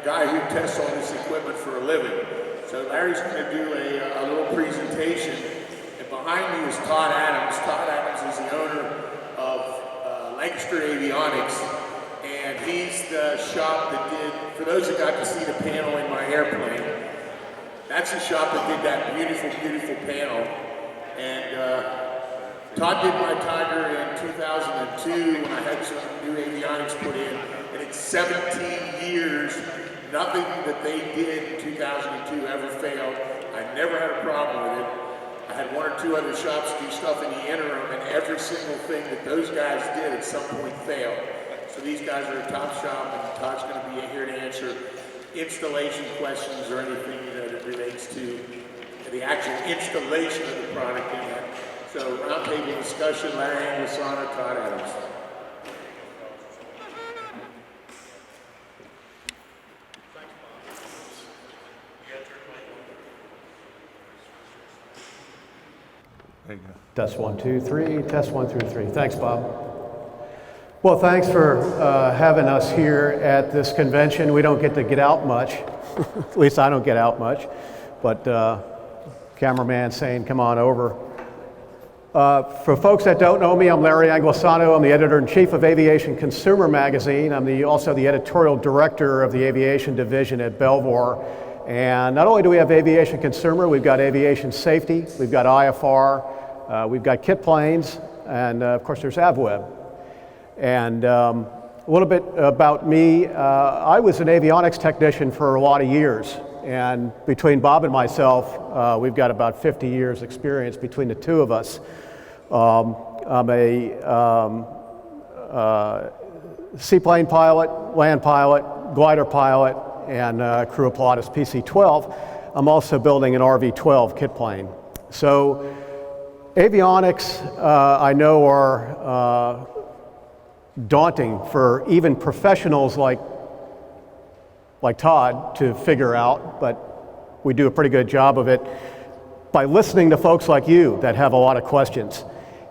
guy who tests all this equipment for a living. So Larry's going to do a little presentation. And behind me is Todd Adams. Todd Adams is the owner of Lancaster Avionics. And he's the shop that did, for those that got to see the panel in my airplane, that's the shop that did that beautiful, beautiful panel. And Todd did my Tiger in 2002 when I had some new avionics put in. And in 17 years, nothing that they did in 2002 ever failed. I never had a problem with it. I had one or two other shops do stuff in the interim, and every single thing that those guys did at some point failed. So these guys are a top shop, and Todd's going to be here to answer installation questions or anything that relates to the actual installation of the product in it. So roundtable discussion, Larry Anglisano, Todd Adams. There you go. Test 1, 2, 3, test 1 through 3. Thanks, Bob. Well, thanks for having us here at this convention. We don't get to get out much. At least I don't get out much. But cameraman saying, come on over. For folks that don't know me, I'm Larry Anglisano. I'm the editor-in-chief of Aviation Consumer Magazine. I'm also the editorial director of the aviation division at Belvoir. And not only do we have Aviation Consumer, we've got Aviation Safety, we've got IFR, we've got kit planes, and of course there's AvWeb. And a little bit about me, I was an avionics technician for a lot of years. And between Bob and myself, we've got about 50 years experience between the two of us. I'm a seaplane pilot, land pilot, glider pilot, and crew Pilatus PC-12. I'm also building an RV-12 kit plane. So avionics, I know, are daunting for even professionals like Todd to figure out, but we do a pretty good job of it by listening to folks like you that have a lot of questions.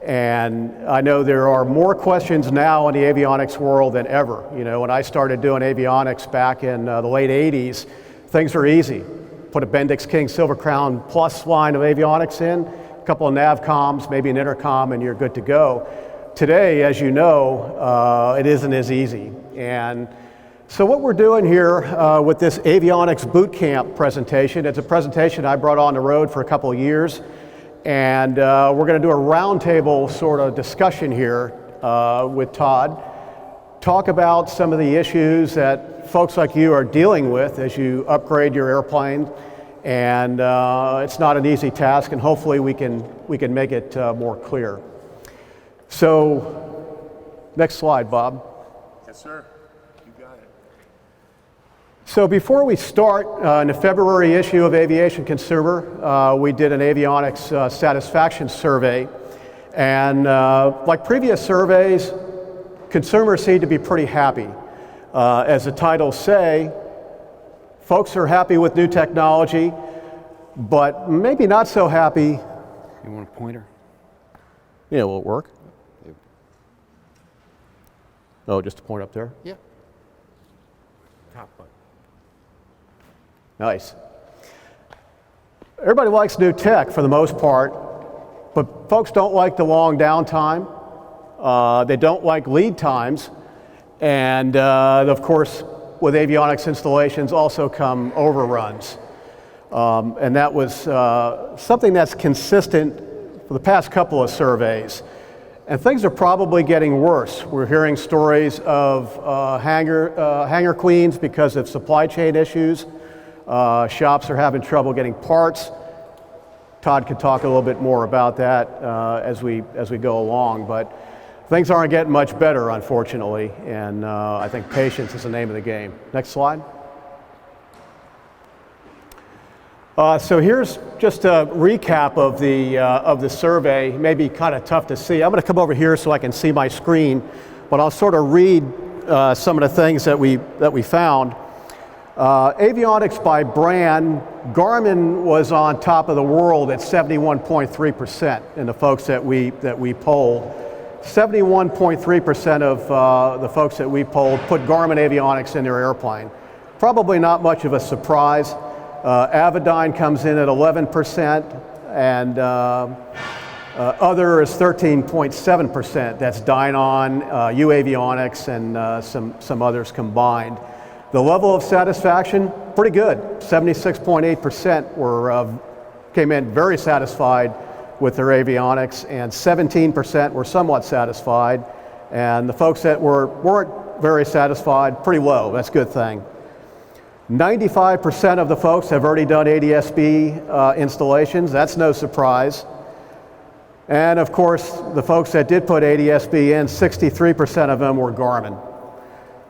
And I know there are more questions now in the avionics world than ever. You know, when I started doing avionics back in the late 80s, things were easy. Put a Bendix King Silver Crown Plus line of avionics in, a couple of nav comms, maybe an intercom, and you're good to go. Today, as you know, it isn't as easy. And so what we're doing here with this Avionics Boot Camp presentation, it's a presentation I brought on the road for a couple of years. And we're going to do a roundtable sort of discussion here with Todd. Talk about some of the issues that folks like you are dealing with as you upgrade your airplane. And it's not an easy task, and hopefully we can make it more clear. So, next slide, Bob. Yes, sir. You got it. So before we start, in the February issue of Aviation Consumer, we did an avionics satisfaction survey. And like previous surveys, consumers seem to be pretty happy. As the titles say, folks are happy with new technology, but maybe not so happy. You want a pointer? Yeah, will it work? Oh, just a point up there? Yeah. Top button. Nice. Everybody likes new tech for the most part, but folks don't like the long downtime. They don't like lead times. And of course, with avionics installations also come overruns. And that was something that's consistent for the past couple of surveys. And things are probably getting worse. We're hearing stories of hangar queens because of supply chain issues. Shops are having trouble getting parts. Todd could talk a little bit more about that as we go along, but things aren't getting much better, unfortunately, and I think patience is the name of the game. Next slide. So here's just a recap of the survey. Maybe kind of tough to see. I'm going to come over here so I can see my screen, but I'll sort of read some of the things that we found. Avionics by brand, Garmin was on top of the world at 71.3% in the folks that we polled. 71.3% of the folks that we polled put Garmin avionics in their airplane. Probably not much of a surprise. Avidyne comes in at 11%, and other is 13.7%. That's Dynon, Avionics, and some others combined. The level of satisfaction, pretty good. 76.8% came in very satisfied with their avionics, and 17% were somewhat satisfied. And the folks that weren't very satisfied, pretty low. That's a good thing. 95% of the folks have already done ADS-B installations. That's no surprise. And of course, the folks that did put ADS-B in, 63% of them were Garmin.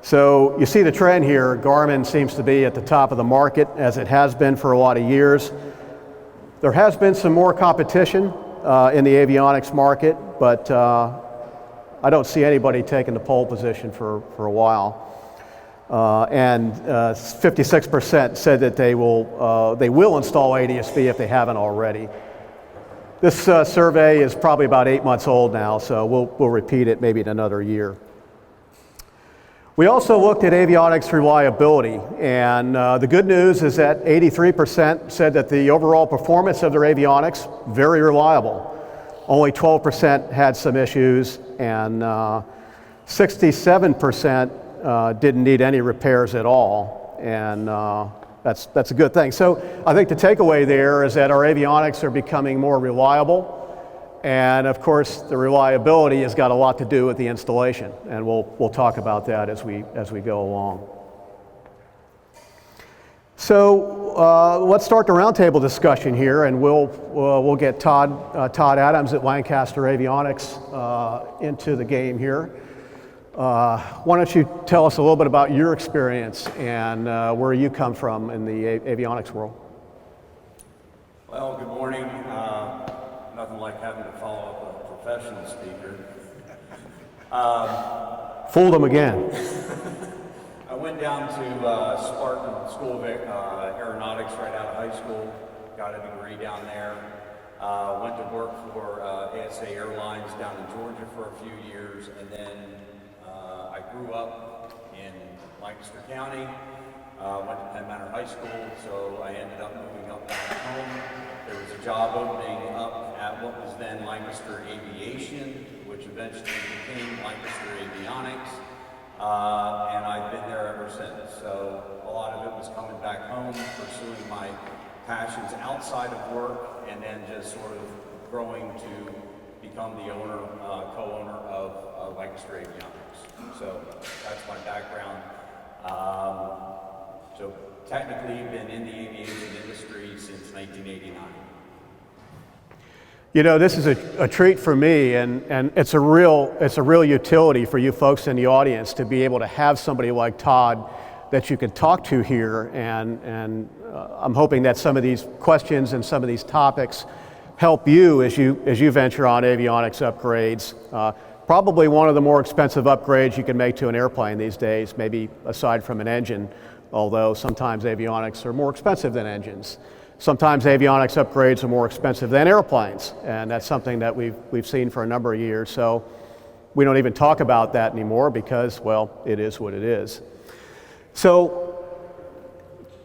So you see the trend here. Garmin seems to be at the top of the market, as it has been for a lot of years. There has been some more competition in the avionics market, but I don't see anybody taking the pole position for a while. And 56% said that they will install ADS-B if they haven't already. This survey is probably about 8 months old now, so we'll repeat it maybe in another year. We also looked at avionics reliability, and the good news is that 83% said that the overall performance of their avionics, very reliable. Only 12% had some issues, and 67% didn't need any repairs at all, and that's a good thing. So I think the takeaway there is that our avionics are becoming more reliable, and of course the reliability has got a lot to do with the installation, and we'll talk about that as we go along. So let's start the roundtable discussion here, and we'll get Todd Adams at Lancaster Avionics into the game here. Why don't you tell us a little bit about your experience and where you come from in the avionics world? Well, good morning. Nothing like having to follow up with a professional speaker. Fooled them again. I went down to Spartan School of Aeronautics right out of high school, got a degree down there, went to work for ASA Airlines down in Georgia for a few years, and then I grew up in Lancaster County, went to Penn Manor High School, so I ended up moving up back home. There was a job opening up at what was then Lancaster Aviation, which eventually became Lancaster Avionics, and I've been there ever since. So a lot of it was coming back home, pursuing my passions outside of work, and then just sort of growing to become the owner, co-owner of Lancaster Avionics. So that's my background. So technically been in the aviation industry since 1989. You know, this is a treat for me, and it's a real utility for you folks in the audience to be able to have somebody like Todd that you can talk to here, and I'm hoping that some of these questions and some of these topics help you as you venture on avionics upgrades. Probably one of the more expensive upgrades you can make to an airplane these days, maybe aside from an engine, although sometimes avionics are more expensive than engines. Sometimes avionics upgrades are more expensive than airplanes, and that's something that we've seen for a number of years. So we don't even talk about that anymore because, well, it is what it is. So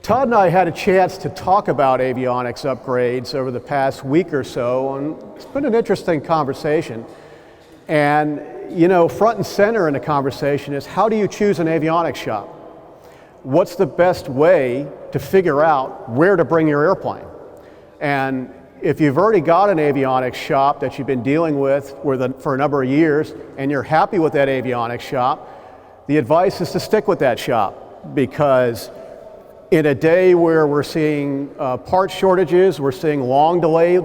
Todd and I had a chance to talk about avionics upgrades over the past week or so, and it's been an interesting conversation. And, you know, front and center in the conversation is, how do you choose an avionics shop? What's the best way to figure out where to bring your airplane? And if you've already got an avionics shop that you've been dealing with for a number of years, and you're happy with that avionics shop, the advice is to stick with that shop, because in a day where we're seeing part shortages, we're seeing long delay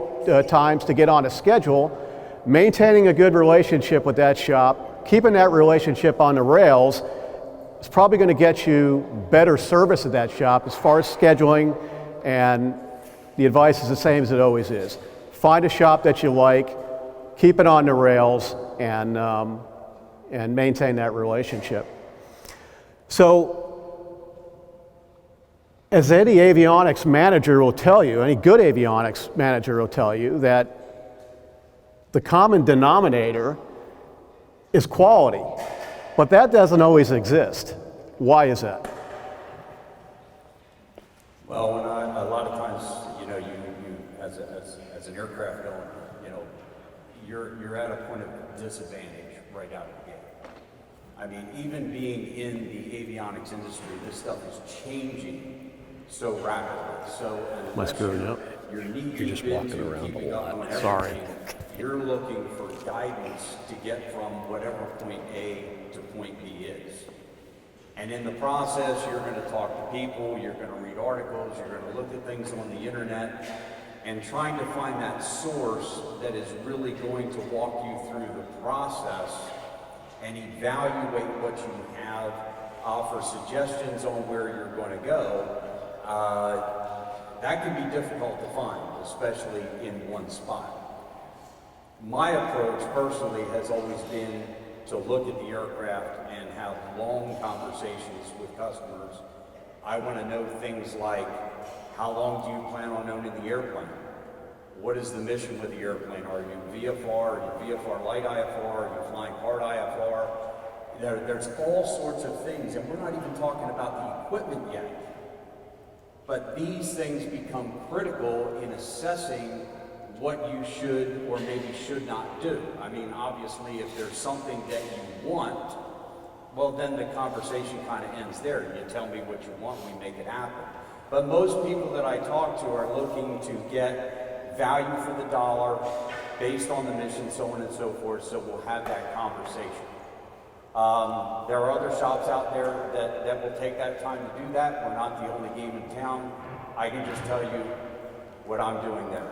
times to get on a schedule, maintaining a good relationship with that shop, keeping that relationship on the rails, is probably going to get you better service at that shop as far as scheduling, and the advice is the same as it always is. Find a shop that you like, keep it on the rails, and maintain that relationship. So, as any avionics manager will tell you, any good avionics manager will tell you, that the common denominator is quality, but that doesn't always exist. Why is that? Well, a lot of times, you know, you as an aircraft owner, you know, you're at a point of disadvantage right out of the gate. I mean, even being in the avionics industry, this stuff is changing so rapidly. So My screwing up? You're just walking around a lot. On Sorry. everything, you're looking for guidance to get from whatever point A to point B is. And in the process, you're going to talk to people, you're going to read articles, you're going to look at things on the internet, and trying to find that source that is really going to walk you through the process and evaluate what you have, offer suggestions on where you're going to go. That can be difficult to find, especially in one spot. My approach personally has always been to look at the aircraft and have long conversations with customers. I want to know things like, how long do you plan on owning the airplane? What is the mission with the airplane? Are you VFR? Are you VFR light IFR? Are you flying hard IFR? There's all sorts of things, and we're not even talking about the equipment yet. But these things become critical in assessing what you should or maybe should not do. I mean, obviously, if there's something that you want, well, then the conversation kind of ends there. You tell me what you want, we make it happen. But most people that I talk to are looking to get value for the dollar based on the mission, so on and so forth, so we'll have that conversation. There are other shops out there that will take that time to do that. We're not the only game in town. I can just tell you what I'm doing there.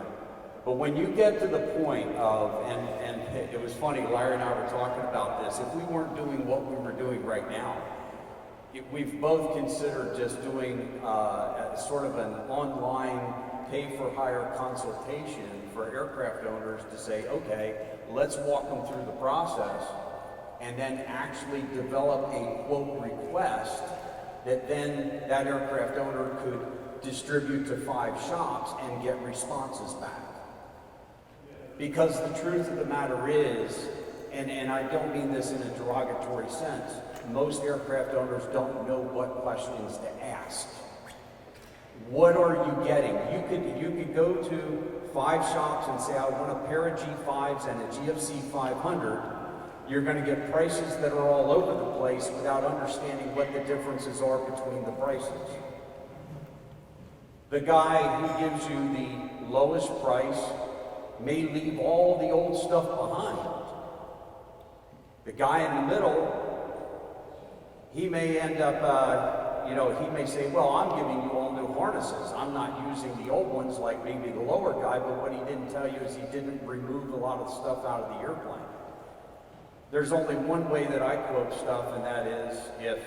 But when you get to the point of, and it was funny, Larry and I were talking about this, if we weren't doing what we were doing right now, we've both considered just doing sort of an online pay-for-hire consultation for aircraft owners to say, okay, let's walk them through the process and then actually develop a quote request that then that aircraft owner could distribute to 5 shops and get responses back. Because the truth of the matter is, and I don't mean this in a derogatory sense, most aircraft owners don't know what questions to ask. What are you getting? You could go to 5 shops and say, I want a pair of G5s and a GFC 500. You're going to get prices that are all over the place without understanding what the differences are between the prices. The guy who gives you the lowest price may leave all the old stuff behind. The guy in the middle, he may end up, he may say, well, I'm giving you all new harnesses. I'm not using the old ones like maybe the lower guy, but what he didn't tell you is he didn't remove a lot of stuff out of the airplane. There's only one way that I quote stuff, and that is if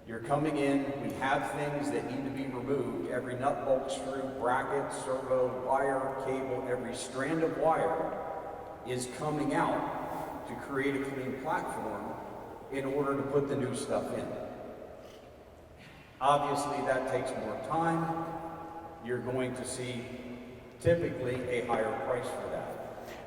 you're coming in, we have things that need to be removed. Every nut, bolt, screw, bracket, servo, wire, cable, every strand of wire is coming out to create a clean platform in order to put the new stuff in. Obviously, that takes more time. You're going to see typically a higher price for that.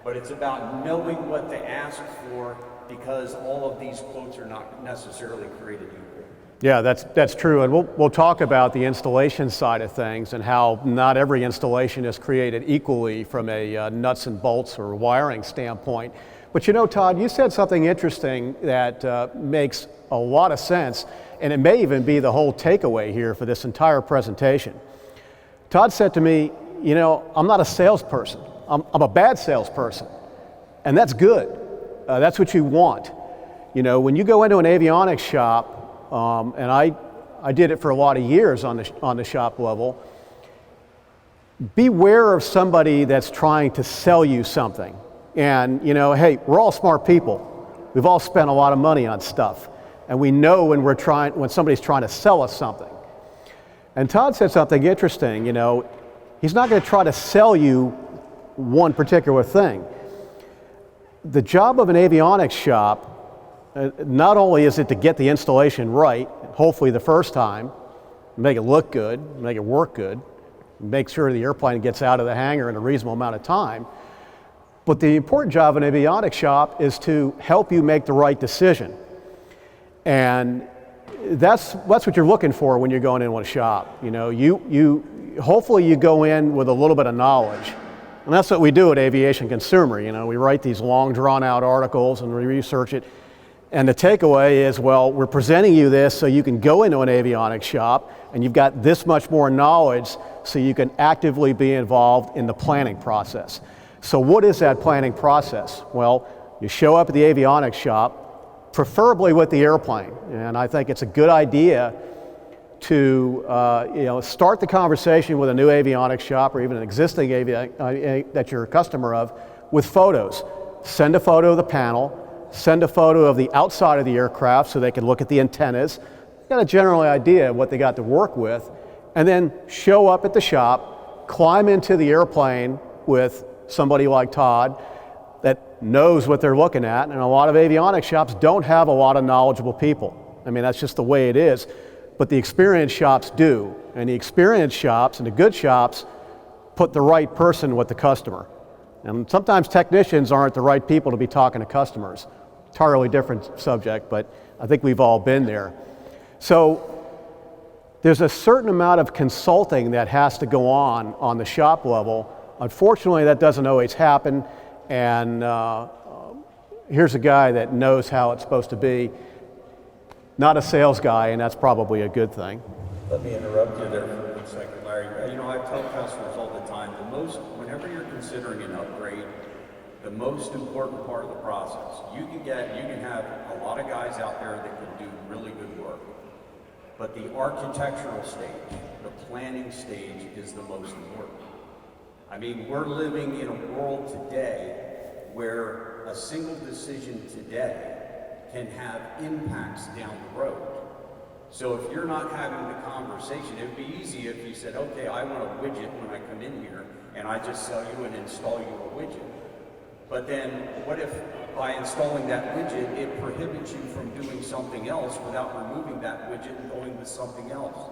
But it's about knowing what to ask for, because all of these quotes are not necessarily created equal. Yeah, that's true, and we'll talk about the installation side of things and how not every installation is created equally from a nuts and bolts or wiring standpoint. But you know, Todd, you said something interesting that makes a lot of sense, and it may even be the whole takeaway here for this entire presentation. Todd said to me, you know, I'm not a salesperson. I'm a bad salesperson, and that's good. That's what you want. You know, when you go into an avionics shop, and I did it for a lot of years on the shop level, beware of somebody that's trying to sell you something. And you know, hey, we're all smart people. We've all spent a lot of money on stuff, and we know when somebody's trying to sell us something. And Todd said something interesting. You know, he's not going to try to sell you one particular thing. The job of an avionics shop, not only is it to get the installation right, hopefully the first time, make it look good, make it work good, make sure the airplane gets out of the hangar in a reasonable amount of time, but the important job of an avionics shop is to help you make the right decision. And that's what you're looking for when you're going into a shop. You know, hopefully you go in with a little bit of knowledge. And that's what we do at Aviation Consumer. You know, we write these long drawn out articles and we research it. And the takeaway is, well, we're presenting you this so you can go into an avionics shop and you've got this much more knowledge so you can actively be involved in the planning process. So what is that planning process? Well, you show up at the avionics shop, preferably with the airplane. And I think it's a good idea to start the conversation with a new avionics shop or even an existing that you're a customer of with photos. Send a photo of the panel, send a photo of the outside of the aircraft so they can look at the antennas, get a general idea of what they got to work with, and then show up at the shop, climb into the airplane with somebody like Todd that knows what they're looking at, and a lot of avionics shops don't have a lot of knowledgeable people. I mean, that's just the way it is. But the experienced shops do, and the experienced shops and the good shops put the right person with the customer. And sometimes technicians aren't the right people to be talking to customers. Entirely different subject, but I think we've all been there. So there's a certain amount of consulting that has to go on the shop level. Unfortunately, that doesn't always happen, and here's a guy that knows how it's supposed to be. Not a sales guy, and that's probably a good thing. Let me interrupt you there for 1 second, Larry. You know, I tell customers all the time, whenever you're considering an upgrade, the most important part of the process, you can have a lot of guys out there that can do really good work, but the architectural stage, the planning stage is the most important. I mean, we're living in a world today where a single decision today can have impacts down the road. So if you're not having the conversation, it would be easy if you said, okay, I want a widget when I come in here, and I just sell you and install you a widget. But then what if by installing that widget, it prohibits you from doing something else without removing that widget and going with something else?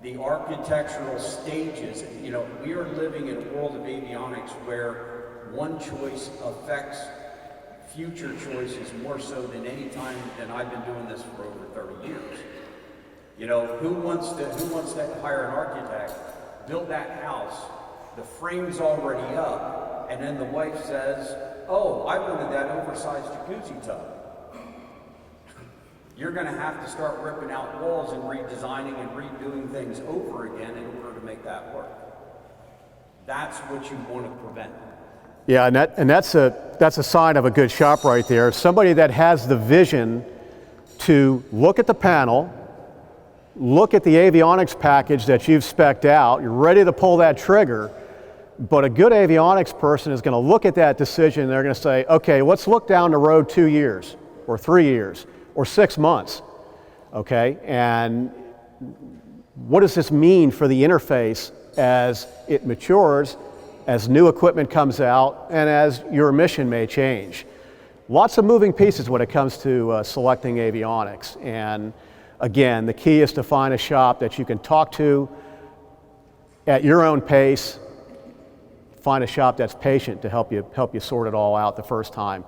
The architectural stages, you know, we are living in a world of avionics where one choice affects future choices more so than any time than I've been doing this for over 30 years. You know, who wants to hire an architect, build that house, the frame's already up, and then the wife says, oh, I wanted that oversized jacuzzi tub. You're going to have to start ripping out walls and redesigning and redoing things over again in order to make that work. That's what you want to prevent. Yeah, and that's a sign of a good shop right there. Somebody that has the vision to look at the panel, look at the avionics package that you've spec'd out, you're ready to pull that trigger, but a good avionics person is going to look at that decision and they're going to say, okay, let's look down the road 2 years or 3 years or 6 months, okay? And what does this mean for the interface as it matures, as new equipment comes out, and as your mission may change? Lots of moving pieces when it comes to selecting avionics. And again, the key is to find a shop that you can talk to at your own pace. Find a shop that's patient to help you sort it all out the first time.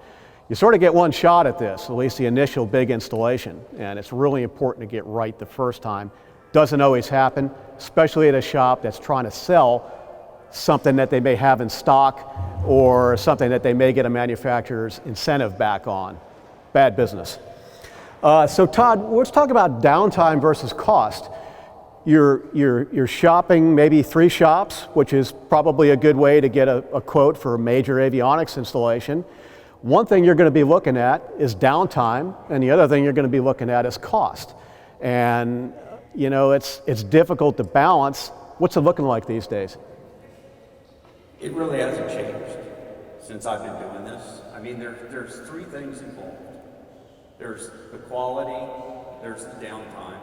You sort of get one shot at this, at least the initial big installation, and it's really important to get right the first time. Doesn't always happen, especially at a shop that's trying to sell something that they may have in stock or something that they may get a manufacturer's incentive back on. Bad business. So Todd, let's talk about downtime versus cost. You're shopping maybe 3 shops, which is probably a good way to get a quote for a major avionics installation. One thing you're going to be looking at is downtime, and the other thing you're going to be looking at is cost. And you know, it's difficult to balance. What's it looking like these days? It really hasn't changed since I've been doing this. I mean, there's 3 things involved. There's the quality, there's the downtime,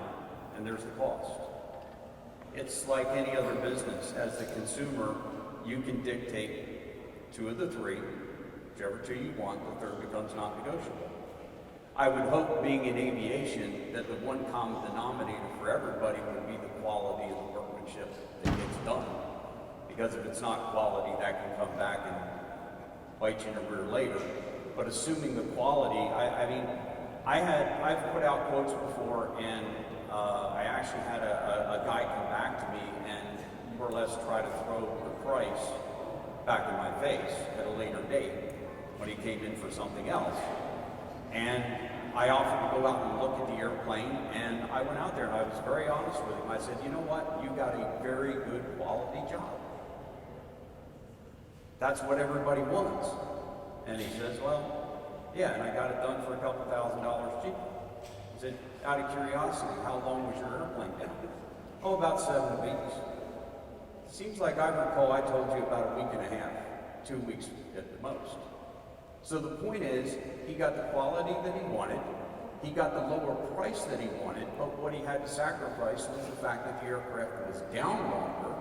and there's the cost. It's like any other business. As the consumer, you can dictate 2 of the 3, whichever 2 you want, the 3rd becomes not negotiable. I would hope, being in aviation, that the one common denominator for everybody would be the quality of the workmanship that gets done. Because if it's not quality, that can come back and bite you in the rear later. But assuming the quality, I mean, I've put out quotes before, and I actually had a guy come back to me and more or less try to throw the price back in my face at a later date when he came in for something else. And I offered to go out and look at the airplane, and I went out there and I was very honest with him. I said, you know what, you got a very good quality job. That's what everybody wants. And he says, well, yeah, and I got it done for a couple $1,000s cheaper. I said, out of curiosity, how long was your airplane down? Oh, about 7 weeks. Seems like I recall I told you about a week and a half, 2 weeks at the most. So the point is, he got the quality that he wanted, he got the lower price that he wanted, but what he had to sacrifice was the fact that the aircraft was down longer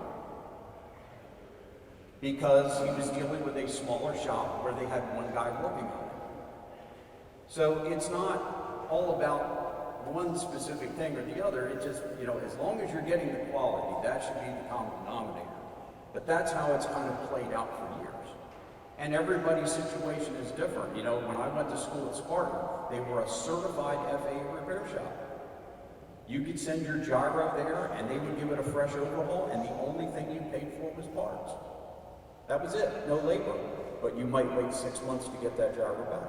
because he was dealing with a smaller shop where they had one guy working on it. So it's not all about one specific thing or the other. It just, you know, as long as you're getting the quality, that should be the common denominator. But that's how it's kind of played out for years. And everybody's situation is different. You know, when I went to school at Spartan, they were a certified FAA repair shop. You could send your gyro there and they would give it a fresh overhaul, and the only thing you paid for was parts. That was it, no labor. But you might wait 6 months to get that gyro back.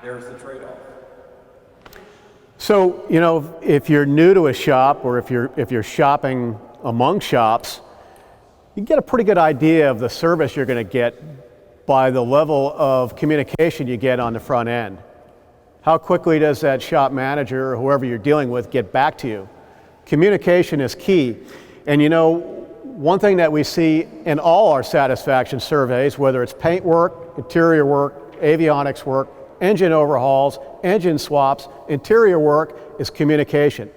There's the trade-off. So, you know, if you're new to a shop, or if you're shopping among shops, you get a pretty good idea of the service you're going to get by the level of communication you get on the front end. How quickly does that shop manager or whoever you're dealing with get back to you? Communication is key. And you know, one thing that we see in all our satisfaction surveys, whether it's paint work, interior work, avionics work, engine overhauls, engine swaps, interior work, is communication.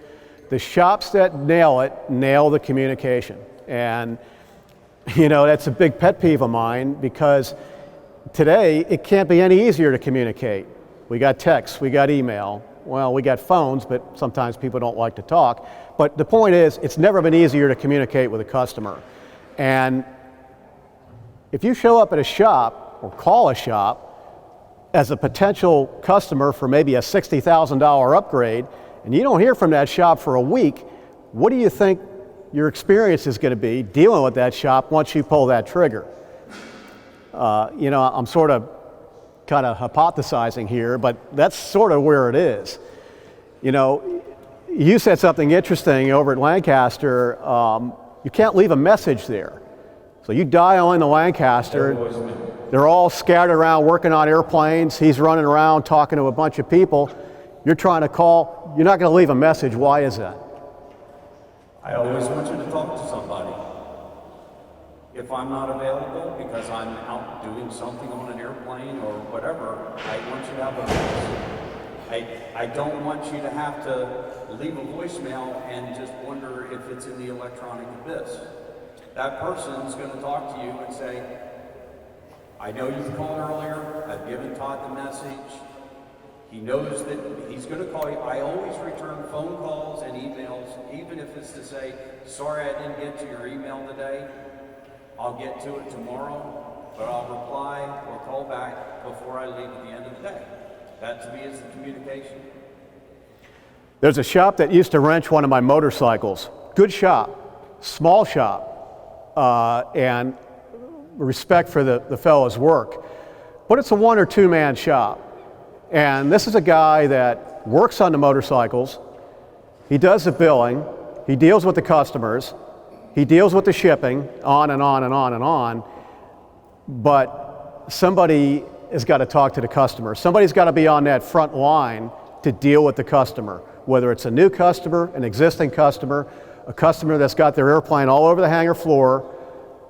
The shops that nail it, nail the communication. And you know, that's a big pet peeve of mine, because today it can't be any easier to communicate. We got text, we got email, well, we got phones, but sometimes people don't like to talk. But the point is, it's never been easier to communicate with a customer. And if you show up at a shop or call a shop as a potential customer for maybe a $60,000 upgrade, and you don't hear from that shop for a week, what do you think your experience is going to be dealing with that shop once you pull that trigger? You know, I'm sort of kind of hypothesizing here, but that's sort of where it is. You know, you said something interesting over at Lancaster. You can't leave a message there. So you dial in the Lancaster, they're all scattered around working on airplanes. He's running around talking to a bunch of people. You're trying to call, you're not going to leave a message. Why is that? I always want you to talk to somebody. If I'm not available because I'm out doing something on an airplane or whatever, I want you to have a voice. I don't want you to have to leave a voicemail and just wonder if it's in the electronic abyss. That person's going to talk to you and say, I know you called earlier, I've given Todd the message. He knows that he's going to call you. I always return phone calls and emails, even if it's to say, sorry I didn't get to your email today. I'll get to it tomorrow, but I'll reply or call back before I leave at the end of the day. That to me is the communication. There's a shop that used to wrench one of my motorcycles. Good shop, small shop, and respect for the fellow's work. But it's a 1 or 2 man shop. And this is a guy that works on the motorcycles, he does the billing, he deals with the customers, he deals with the shipping, on and on and on and on, but somebody has got to talk to the customer. Somebody's got to be on that front line to deal with the customer, whether it's a new customer, an existing customer, a customer that's got their airplane all over the hangar floor.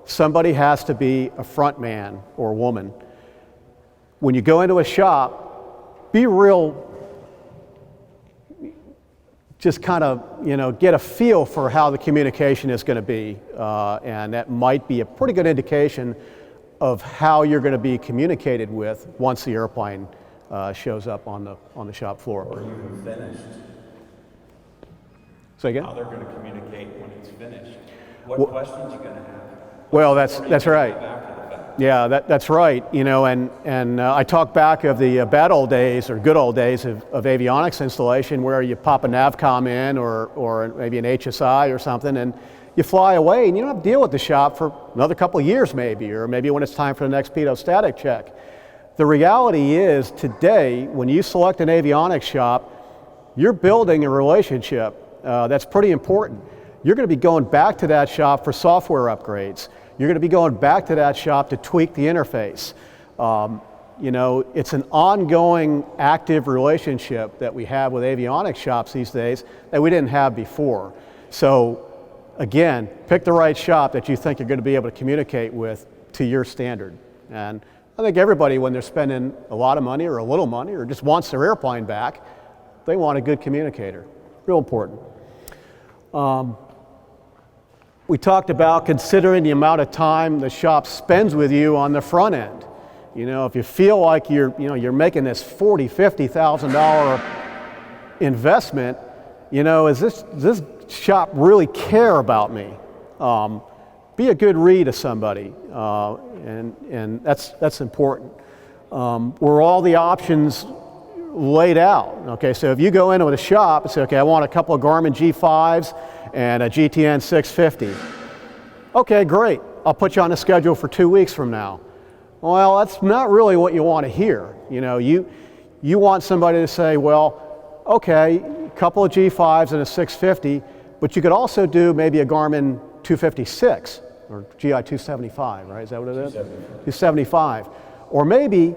Somebody has to be a front man or woman. When you go into a shop, be real, just kind of, you know, get a feel for how the communication is going to be, and that might be a pretty good indication of how you're going to be communicated with once the airplane shows up on the shop floor. Or even finished. Say again? How they're going to communicate when it's finished. What questions you're going to have. Well, that's right. After the fact. Yeah, that's right. You know, and I talk back of the bad old days or good old days of avionics installation where you pop a NavCom in or maybe an HSI or something and you fly away and you don't have to deal with the shop for another couple of years maybe, or maybe when it's time for the next pedostatic check. The reality is today, when you select an avionics shop, you're building a relationship that's pretty important. You're going to be going back to that shop for software upgrades. You're going to be going back to that shop to tweak the interface. You know, it's an ongoing active relationship that we have with avionics shops these days that we didn't have before. So again, pick the right shop that you think you're going to be able to communicate with to your standard. And I think everybody, when they're spending a lot of money or a little money or just wants their airplane back, they want a good communicator. Real important. We talked about considering the amount of time the shop spends with you on the front end. You know, if you feel like you're making this $40,000, $50,000 investment, you know, does this shop really care about me? Be a good read of somebody, and that's important. Were all the options laid out? Okay, so if you go into a shop and say, okay, I want a couple of Garmin G5s and a GTN 650. Okay, great. I'll put you on the schedule for 2 weeks from now. Well, that's not really what you want to hear. You know, you want somebody to say, well, okay, a couple of G5s and a 650, but you could also do maybe a Garmin 256 or GI 275, right? Is that what it is? 275. Or maybe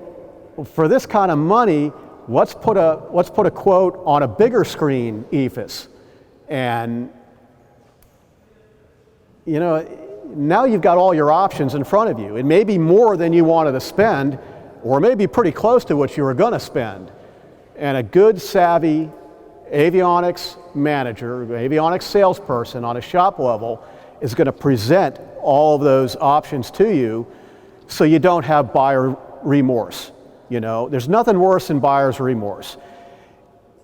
for this kind of money, let's put a quote on a bigger screen EFIS. And you know, now you've got all your options in front of you. It may be more than you wanted to spend, or it may be pretty close to what you were going to spend. And a good, savvy avionics manager, avionics salesperson on a shop level is going to present all of those options to you so you don't have buyer remorse. You know, there's nothing worse than buyer's remorse.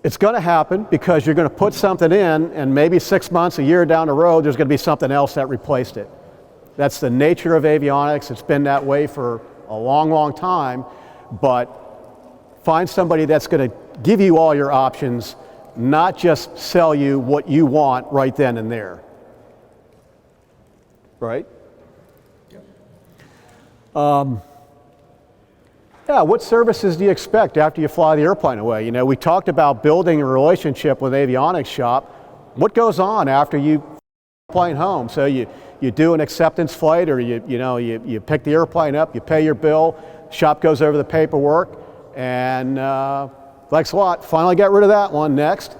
It's going to happen because you're going to put something in and maybe 6 months, a year down the road, there's going to be something else that replaced it. That's the nature of avionics. It's been that way for a long, long time, but find somebody that's going to give you all your options, not just sell you what you want right then and there. Right? Yeah, what services do you expect after you fly the airplane away? You know, we talked about building a relationship with avionics shop. What goes on after you fly the plane home? So you do an acceptance flight, or you pick the airplane up, you pay your bill, shop goes over the paperwork, and thanks a lot, finally got rid of that one. Next,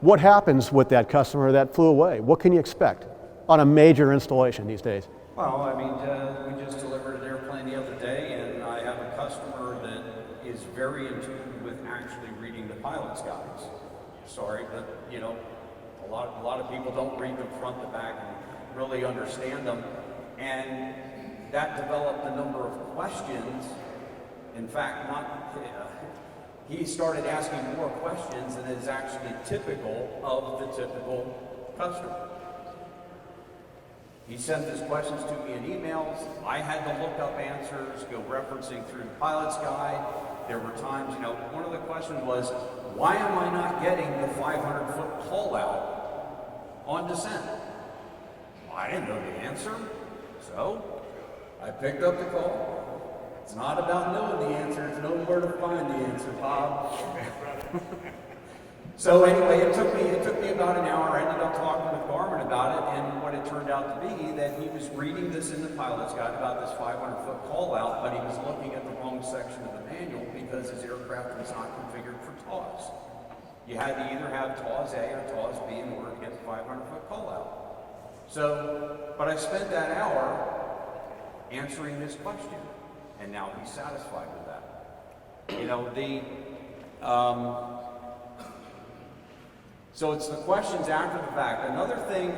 what happens with that customer that flew away? What can you expect on a major installation these days? Well, I mean, we just delivered an airplane the other day, and I have a customer that is very in tune with actually reading the pilot's guides. Sorry, but you know, a lot of people don't read them front to back and really understand them, and that developed a number of questions. In fact, he started asking more questions than is actually typical of the typical customer. He sent his questions to me in emails. I had to look up answers, go referencing through the pilot's guide. There were times, you know, one of the questions was, why am I not getting the 500-foot call out on descent? I didn't know the answer, so I picked up the call. It's not about knowing the answer, it's knowing where to find the answer, Bob. So anyway, it took me about an hour. I ended up talking with Garmin about it, and what it turned out to be that he was reading this in the pilot's guide about this 500-foot call out, but he was looking at the wrong section of the manual because his aircraft was not configured for TAWS. You had to either have TAWS A or TAWS B in order to get the 500-foot call out. So, but I spent that hour answering this question, and now he's satisfied with that. You know, so it's the questions after the fact. Another thing,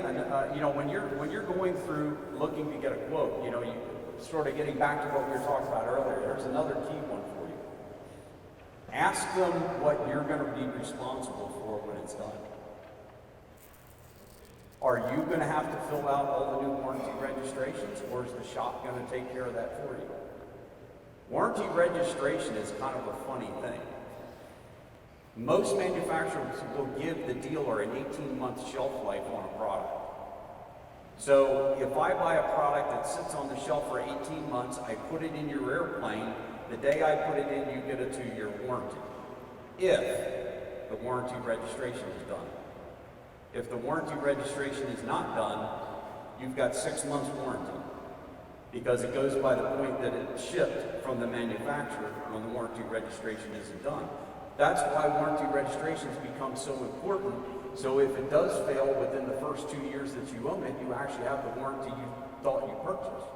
you know, when you're going through looking to get a quote, you know, you sort of getting back to what we were talking about earlier. There's another key one for you. Ask them what you're going to be responsible for when it's done. Are you going to have to fill out all the new warranty registrations, or is the shop going to take care of that for you? Warranty registration is kind of a funny thing. Most manufacturers will give the dealer an 18-month shelf life on a product. So if I buy a product that sits on the shelf for 18 months, I put it in your airplane, the day I put it in, you get a 2-year warranty. If the warranty registration is done. If the warranty registration is not done, you've got 6 months warranty, because it goes by the point that it shipped from the manufacturer when the warranty registration isn't done. That's why warranty registrations become so important. So if it does fail within the first 2 years that you own it, you actually have the warranty you thought you purchased.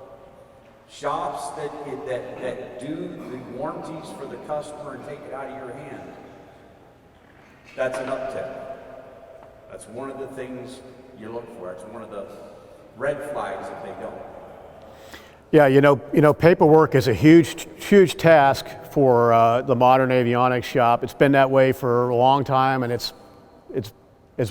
Shops that do the warranties for the customer and take it out of your hand, that's an uptick. That's one of the things you look for. It's one of the red flags if they don't. Yeah, you know, paperwork is a huge task for the modern avionics shop. It's been that way for a long time, and it's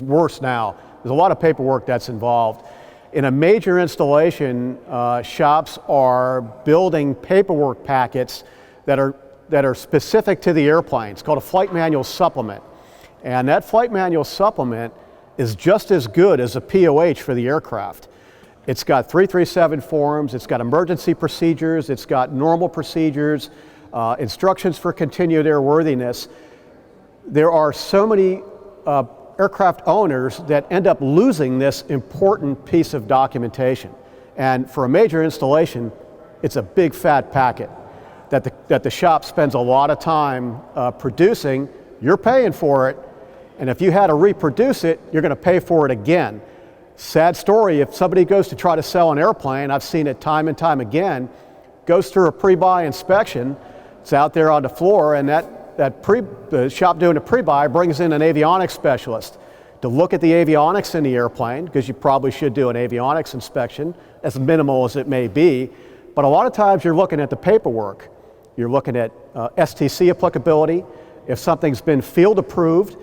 worse now. There's a lot of paperwork that's involved. In a major installation, shops are building paperwork packets that are specific to the airplane. It's called a flight manual supplement, and that flight manual supplement is just as good as a POH for the aircraft. It's got 337 forms, it's got emergency procedures, it's got normal procedures, instructions for continued airworthiness. There are so many aircraft owners that end up losing this important piece of documentation. And for a major installation, it's a big fat packet that the shop spends a lot of time producing. You're paying for it, and if you had to reproduce it, you're going to pay for it again. Sad story, if somebody goes to try to sell an airplane, I've seen it time and time again, goes through a pre-buy inspection, it's out there on the floor, and the shop doing a pre-buy brings in an avionics specialist to look at the avionics in the airplane, because you probably should do an avionics inspection, as minimal as it may be. But a lot of times you're looking at the paperwork. You're looking at STC applicability. If something's been field approved,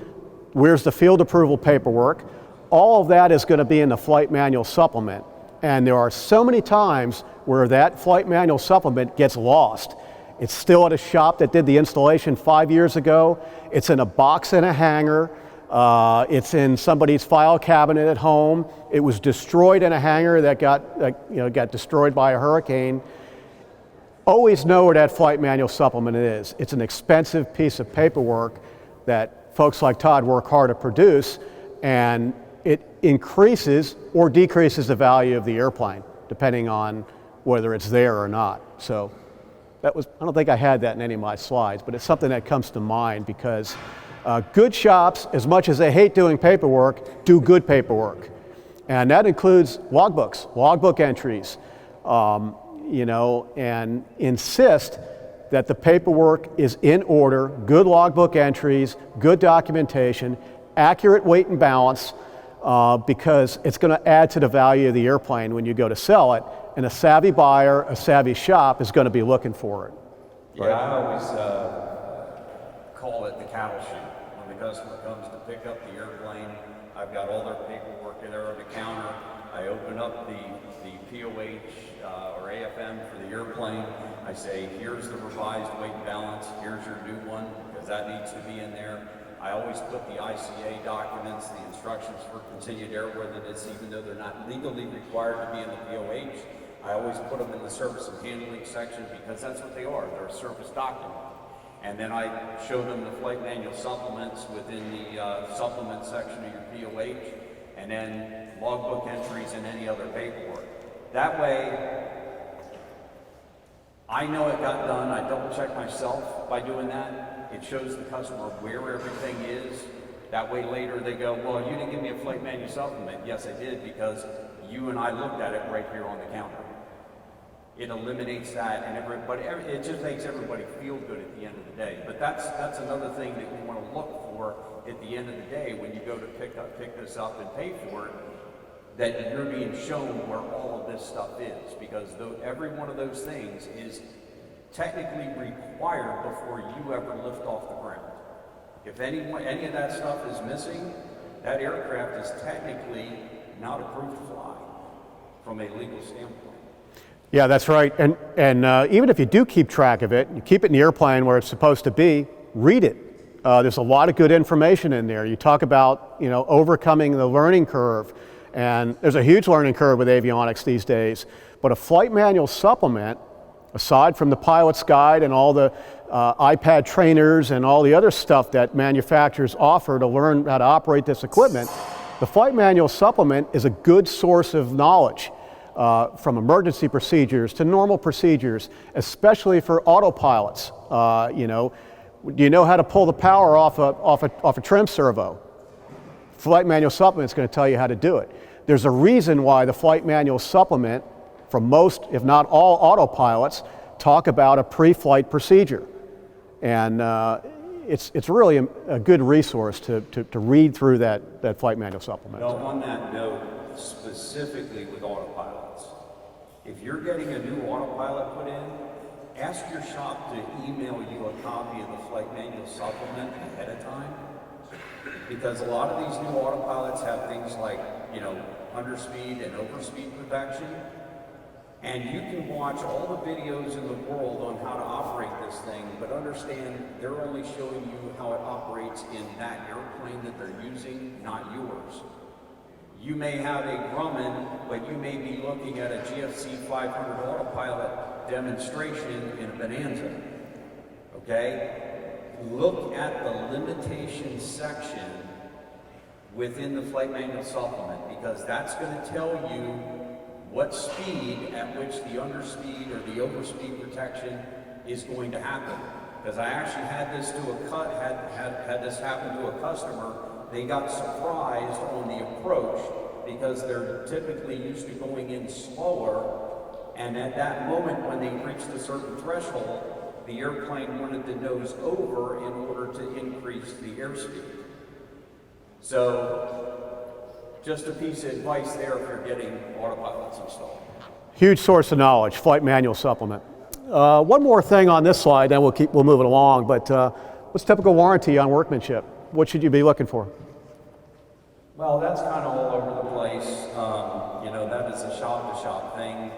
where's the field approval paperwork? All of that is going to be in the flight manual supplement. And there are so many times where that flight manual supplement gets lost. It's still at a shop that did the installation 5 years ago. It's in a box in a hangar. It's in somebody's file cabinet at home. It was destroyed in a hangar that got destroyed by a hurricane. Always know where that flight manual supplement is. It's an expensive piece of paperwork that folks like Todd work hard to produce, and it increases or decreases the value of the airplane, depending on whether it's there or not. So I don't think I had that in any of my slides, but it's something that comes to mind, because good shops, as much as they hate doing paperwork, do good paperwork. And that includes logbooks, logbook entries, and insist that the paperwork is in order, good logbook entries, good documentation, accurate weight and balance, because it's going to add to the value of the airplane when you go to sell it, and a savvy buyer, a savvy shop is going to be looking for it. Yeah, I always call it the cattle chute. When the customer comes to pick up the airplane, I've got all their paperwork there on the counter. I open up the POH or AFM for the airplane. I say, here's the revised weight and balance, here's your new one, because that needs to be in there. I always put the ICA documents, the instructions for continued airworthiness, even though they're not legally required to be in the POH. I always put them in the service and handling section, because that's what they are. They're a service document. And then I show them the flight manual supplements within the supplement section of your POH, and then logbook entries and any other paperwork. That way, I know it got done. I double check myself by doing that. It shows the customer where everything is. That way later they go, well, you didn't give me a flight manual supplement. Yes, I did, because you and I looked at it right here on the counter. It eliminates that, and it just makes everybody feel good at the end of the day. But that's another thing that you want to look for at the end of the day when you go to pick this up and pay for it, that you're being shown where all of this stuff is, because every one of those things is technically required before you ever lift off the ground. If any of that stuff is missing, that aircraft is technically not approved to fly from a legal standpoint. Yeah, that's right. And even if you do keep track of it, you keep it in the airplane where it's supposed to be, read it. There's a lot of good information in there. You talk about, overcoming the learning curve, and there's a huge learning curve with avionics these days. But a flight manual supplement, aside from the pilot's guide and all the iPad trainers and all the other stuff that manufacturers offer to learn how to operate this equipment, the flight manual supplement is a good source of knowledge. From emergency procedures to normal procedures, especially for autopilots. Do you know how to pull the power off a trim servo? Flight manual supplement is going to tell you how to do it. There's a reason why the flight manual supplement, from most, if not all, autopilots, talk about a pre-flight procedure, and it's really a good resource to read through that flight manual supplement. Now, on that note, specifically with autopilots, if you're getting a new autopilot put in, ask your shop to email you a copy of the flight manual supplement ahead of time, because a lot of these new autopilots have things like, underspeed and overspeed protection, and you can watch all the videos in the world on how to operate this thing, but understand they're only showing you how it operates in that airplane that they're using, not yours. You may have a Grumman, but you may be looking at a GFC 500 autopilot demonstration in a Bonanza, okay? Look at the limitations section within the flight manual supplement, because that's going to tell you what speed at which the underspeed or the overspeed protection is going to happen. Because I actually had this had this happen to a customer. They got surprised on the approach because they're typically used to going in slower, and at that moment when they reached a certain threshold, the airplane wanted to nose over in order to increase the airspeed. So, just a piece of advice there if you're getting autopilots installed. Huge source of knowledge, flight manual supplement. One more thing on this slide, then we'll move it along, but what's typical warranty on workmanship? What should you be looking for? Well, that's kind of all over the place. That is a shop-to-shop thing.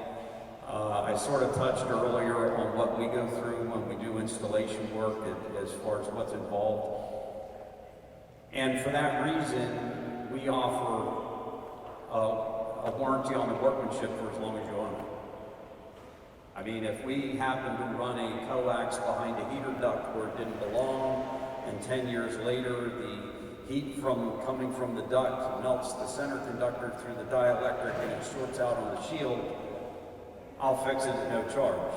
I sort of touched earlier on what we go through when we do installation work as far as what's involved. And for that reason, we offer a warranty on the workmanship for as long as you own it. I mean, if we happen to run a coax behind a heater duct where it didn't belong, and 10 years later the heat coming from the duct melts the center conductor through the dielectric and it shorts out on the shield, I'll fix it at no charge.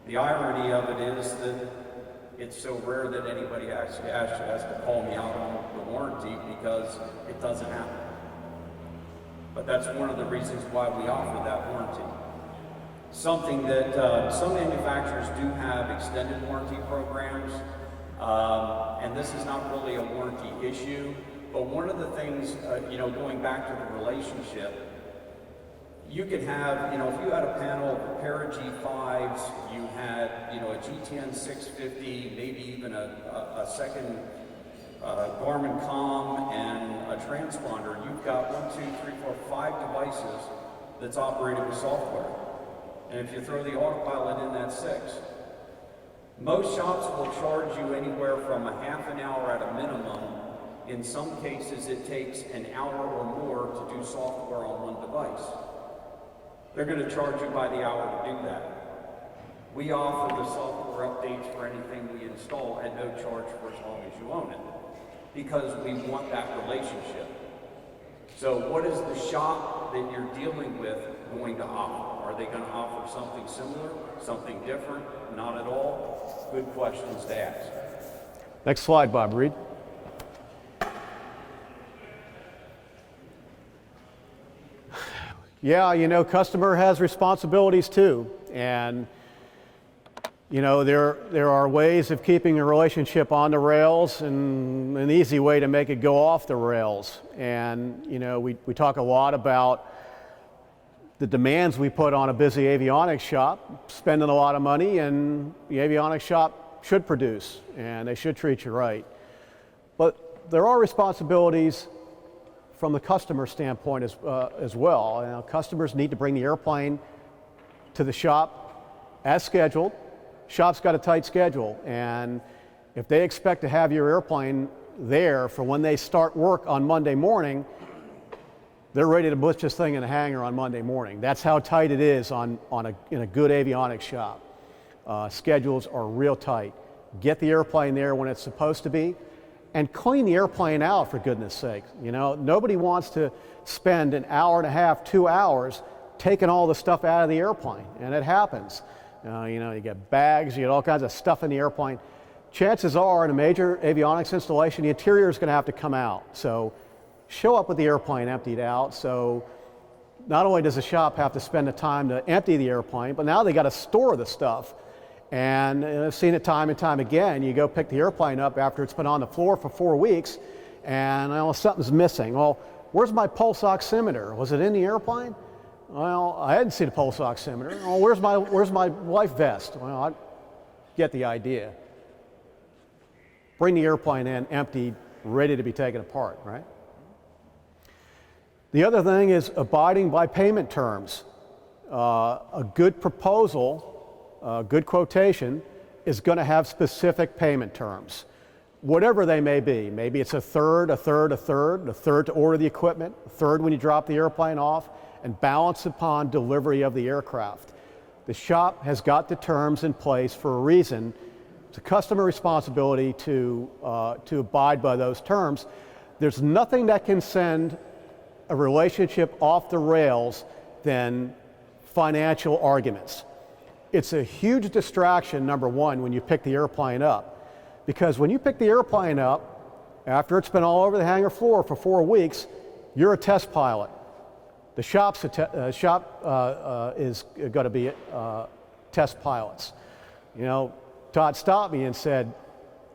The irony of it is that it's so rare that anybody actually has to call me out on the warranty because it doesn't happen. But that's one of the reasons why we offer that warranty. Something that some manufacturers do have extended warranty programs, and this is not really a warranty issue, but one of the things, going back to the relationship, you could have, if you had a panel of a pair of G5s, you had, a G10 650, maybe even a second Garmin comm and a transponder, you've got 5 devices that's operated with software. And if you throw the autopilot in, that's 6. Most shops will charge you anywhere from a half an hour at a minimum. In some cases, it takes an hour or more to do software on one device. They're going to charge you by the hour to do that. We offer the software updates for anything we install at no charge for as long as you own it, because we want that relationship. So what is the shop that you're dealing with going to offer? Are they going to offer something similar, something different, not at all? Good questions to ask. Next slide, Bob, read. Yeah, customer has responsibilities too. And, there are ways of keeping a relationship on the rails and an easy way to make it go off the rails. And, we talk a lot about the demands we put on a busy avionics shop, spending a lot of money, and the avionics shop should produce, and they should treat you right. But there are responsibilities from the customer standpoint as well. Customers need to bring the airplane to the shop as scheduled. Shop's got a tight schedule, and if they expect to have your airplane there for when they start work on Monday morning, they're ready to put this thing in a hangar on Monday morning. That's how tight it is in a good avionics shop. Schedules are real tight. Get the airplane there when it's supposed to be, and clean the airplane out, for goodness sake. You know, nobody wants to spend an hour and a half, 2 hours taking all the stuff out of the airplane, and it happens. You know, you get bags, you get all kinds of stuff in the airplane. Chances are, in a major avionics installation, the interior is going to have to come out. So show up with the airplane emptied out. So not only does the shop have to spend the time to empty the airplane, but now they got to store the stuff. And I've seen it time and time again. You go pick the airplane up after it's been on the floor for 4 weeks, and something's missing. Well, where's my pulse oximeter? Was it in the airplane? Well, I hadn't seen a pulse oximeter. Oh, where's my life vest? Well, I get the idea. Bring the airplane in empty, ready to be taken apart, right? The other thing is abiding by payment terms. A good proposal, a good quotation, is going to have specific payment terms, whatever they may be. Maybe it's a third to order the equipment, a third when you drop the airplane off, and balance upon delivery of the aircraft. The shop has got the terms in place for a reason. It's a customer responsibility to abide by those terms. There's nothing that can send a relationship off the rails than financial arguments. It's a huge distraction, number one, when you pick the airplane up. Because when you pick the airplane up, after it's been all over the hangar floor for 4 weeks, you're a test pilot. The shop is going to be test pilots. You know, Todd stopped me and said,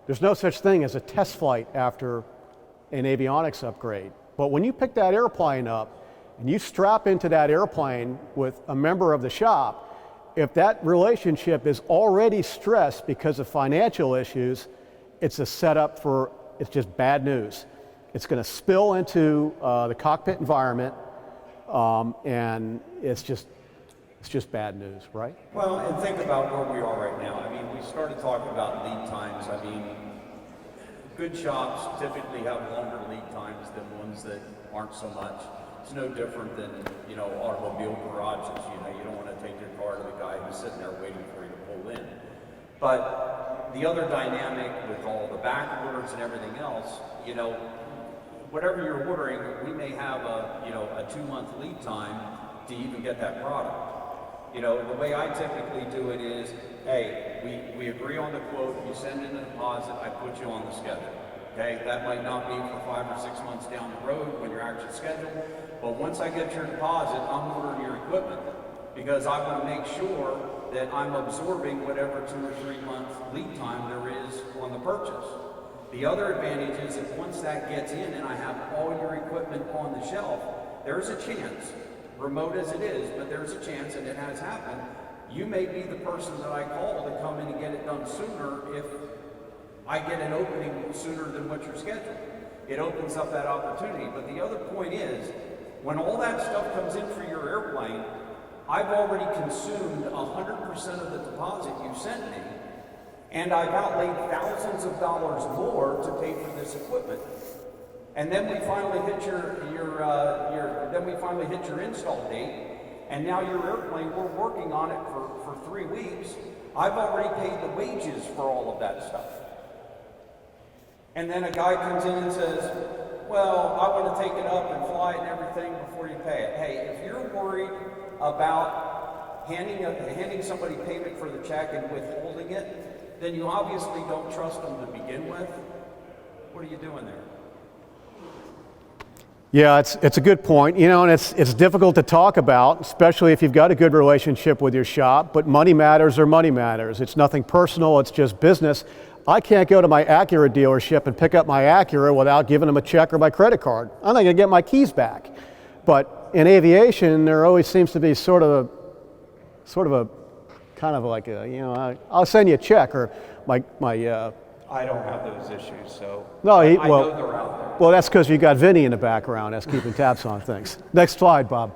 there's no such thing as a test flight after an avionics upgrade. But when you pick that airplane up and you strap into that airplane with a member of the shop, if that relationship is already stressed because of financial issues, it's a setup for, it's just bad news. It's going to spill into the cockpit environment, and it's just bad news, right? Well, and think about where we are right now. I mean, we started talking about lead times. I mean, good shops typically have longer lead times than ones that aren't so much. It's no different than, you know, automobile garages. You know, you don't want to take your car to the guy who's sitting there waiting for you to pull in. But the other dynamic with all the back orders and everything else, you know, whatever you're ordering, we may have a 2-month lead time to even get that product. You know, the way I typically do it is, hey, we agree on the quote, you send in a deposit, I put you on the schedule. Okay, that might not be for 5 or 6 months down the road when you're actually scheduled, but once I get your deposit, I'm ordering your equipment because I want to make sure that I'm absorbing whatever 2 or 3 month lead time there is on the purchase. The other advantage is that once that gets in and I have all your equipment on the shelf, there's a chance, remote as it is, but there's a chance, and it has happened, you may be the person that I call to come in and get it done sooner if I get an opening sooner than what you're scheduled. It opens up that opportunity. But the other point is, when all that stuff comes in for your airplane, I've already consumed 100% of the deposit you sent me, and I've outlaid thousands of dollars more to pay for this equipment. And then we finally hit your install date, and now your airplane, we're working on it for 3 weeks. I've already paid the wages for all of that stuff. And then a guy comes in and says, well, I want to take it up and fly it and everything before you pay it. Hey, if you're worried about handing somebody payment for the check and withholding it, then you obviously don't trust them to begin with. What are you doing there? Yeah, it's a good point. You know, and it's difficult to talk about, especially if you've got a good relationship with your shop, but money matters are money matters. It's nothing personal, it's just business. I can't go to my Acura dealership and pick up my Acura without giving them a check or my credit card. I'm not going to get my keys back. But in aviation, there always seems to be sort of a kind of like a, you know, I'll send you a check, or my I don't have those issues, so no, I know they're out there. Well, that's because you got Vinny in the background that's keeping tabs on things. Next slide, Bob.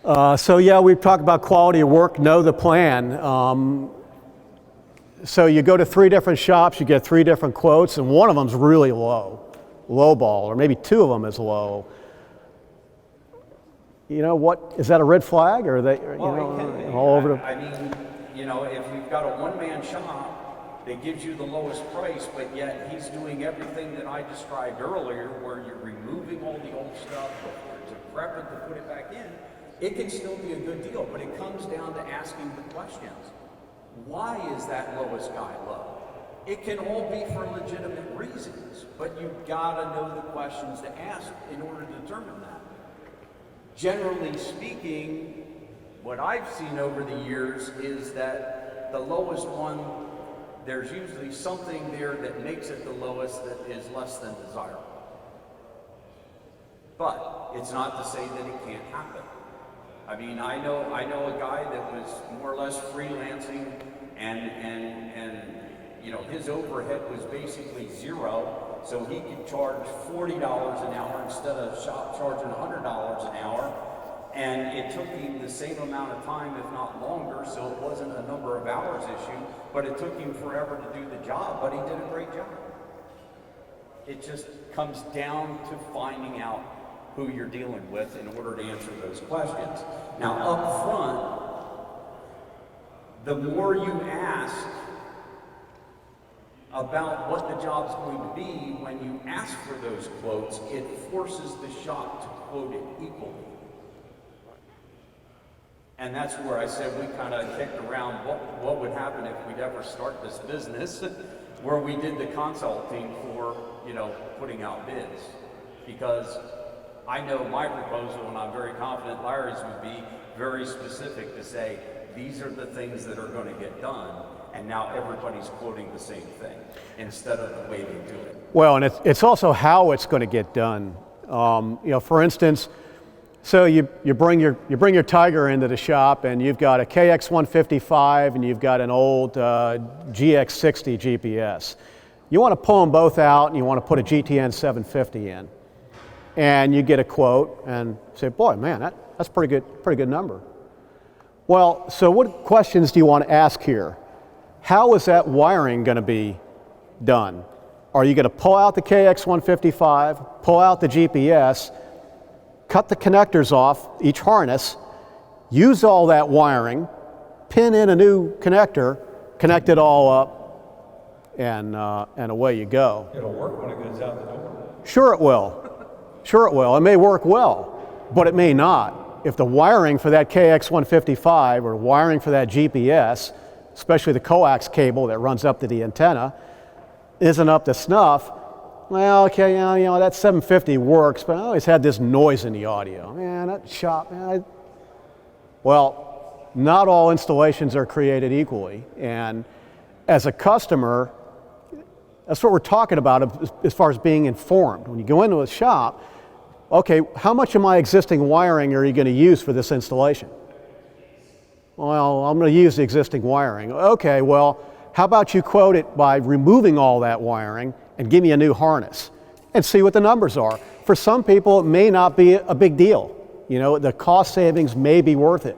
So yeah, we've talked about quality of work, know the plan. So you go to 3 different shops, you get 3 different quotes, and one of them's really low ball, or maybe 2 of them is low. You know what, is that a red flag, or are they, Well, it can be. all over the... I mean, you know, if you've got a one-man shop that gives you the lowest price, but yet he's doing everything that I described earlier, where you're removing all the old stuff, to prep it, to put it back in, it can still be a good deal, but it comes down to asking the questions. Why is that lowest guy low? It can all be for legitimate reasons, but you've got to know the questions to ask in order to determine that. Generally speaking, what I've seen over the years is that the lowest one, there's usually something there that makes it the lowest that is less than desirable. But it's not to say that it can't happen. I mean, I know a guy that was more or less freelancing, and you know, his overhead was basically zero, so he could charge $40 an hour instead of shop charging $100 an hour, and it took him the same amount of time, if not longer, so it wasn't a number of hours issue, but it took him forever to do the job, but he did a great job. It just comes down to finding out who you're dealing with in order to answer those questions. Now, up front, the more you ask about what the job's going to be, when you ask for those quotes, it forces the shop to quote it equally. And that's where I said we kind of kicked around what would happen if we'd ever start this business, where we did the consulting for, you know, putting out bids. Because I know my proposal, and I'm very confident Larry's would be very specific to say, these are the things that are going to get done, and now everybody's quoting the same thing instead of the way they do it. Well, and it's also how it's going to get done. You know, for instance, so you bring your Tiger into the shop, and you've got a KX155 and you've got an old GX60 GPS. You want to pull them both out, and you want to put a GTN 750 in, and you get a quote and say, boy, man, that's pretty good number. Well, so what questions do you want to ask here? How is that wiring going to be done? Are you going to pull out the KX155, pull out the GPS, cut the connectors off each harness, use all that wiring, pin in a new connector, connect it all up, and away you go? It'll work when it goes out the door. Sure it will. Sure it will. It may work well, but it may not. If the wiring for that KX155 or wiring for that GPS, especially the coax cable that runs up to the antenna, isn't up to snuff, well, okay, you know, that 750 works, but I always had this noise in the audio. Man, that shop, man. Well, not all installations are created equally. And as a customer, that's what we're talking about as far as being informed. When you go into a shop, okay, how much of my existing wiring are you going to use for this installation? Well, I'm going to use the existing wiring. Okay, well, how about you quote it by removing all that wiring and give me a new harness and see what the numbers are. For some people, it may not be a big deal. You know, the cost savings may be worth it.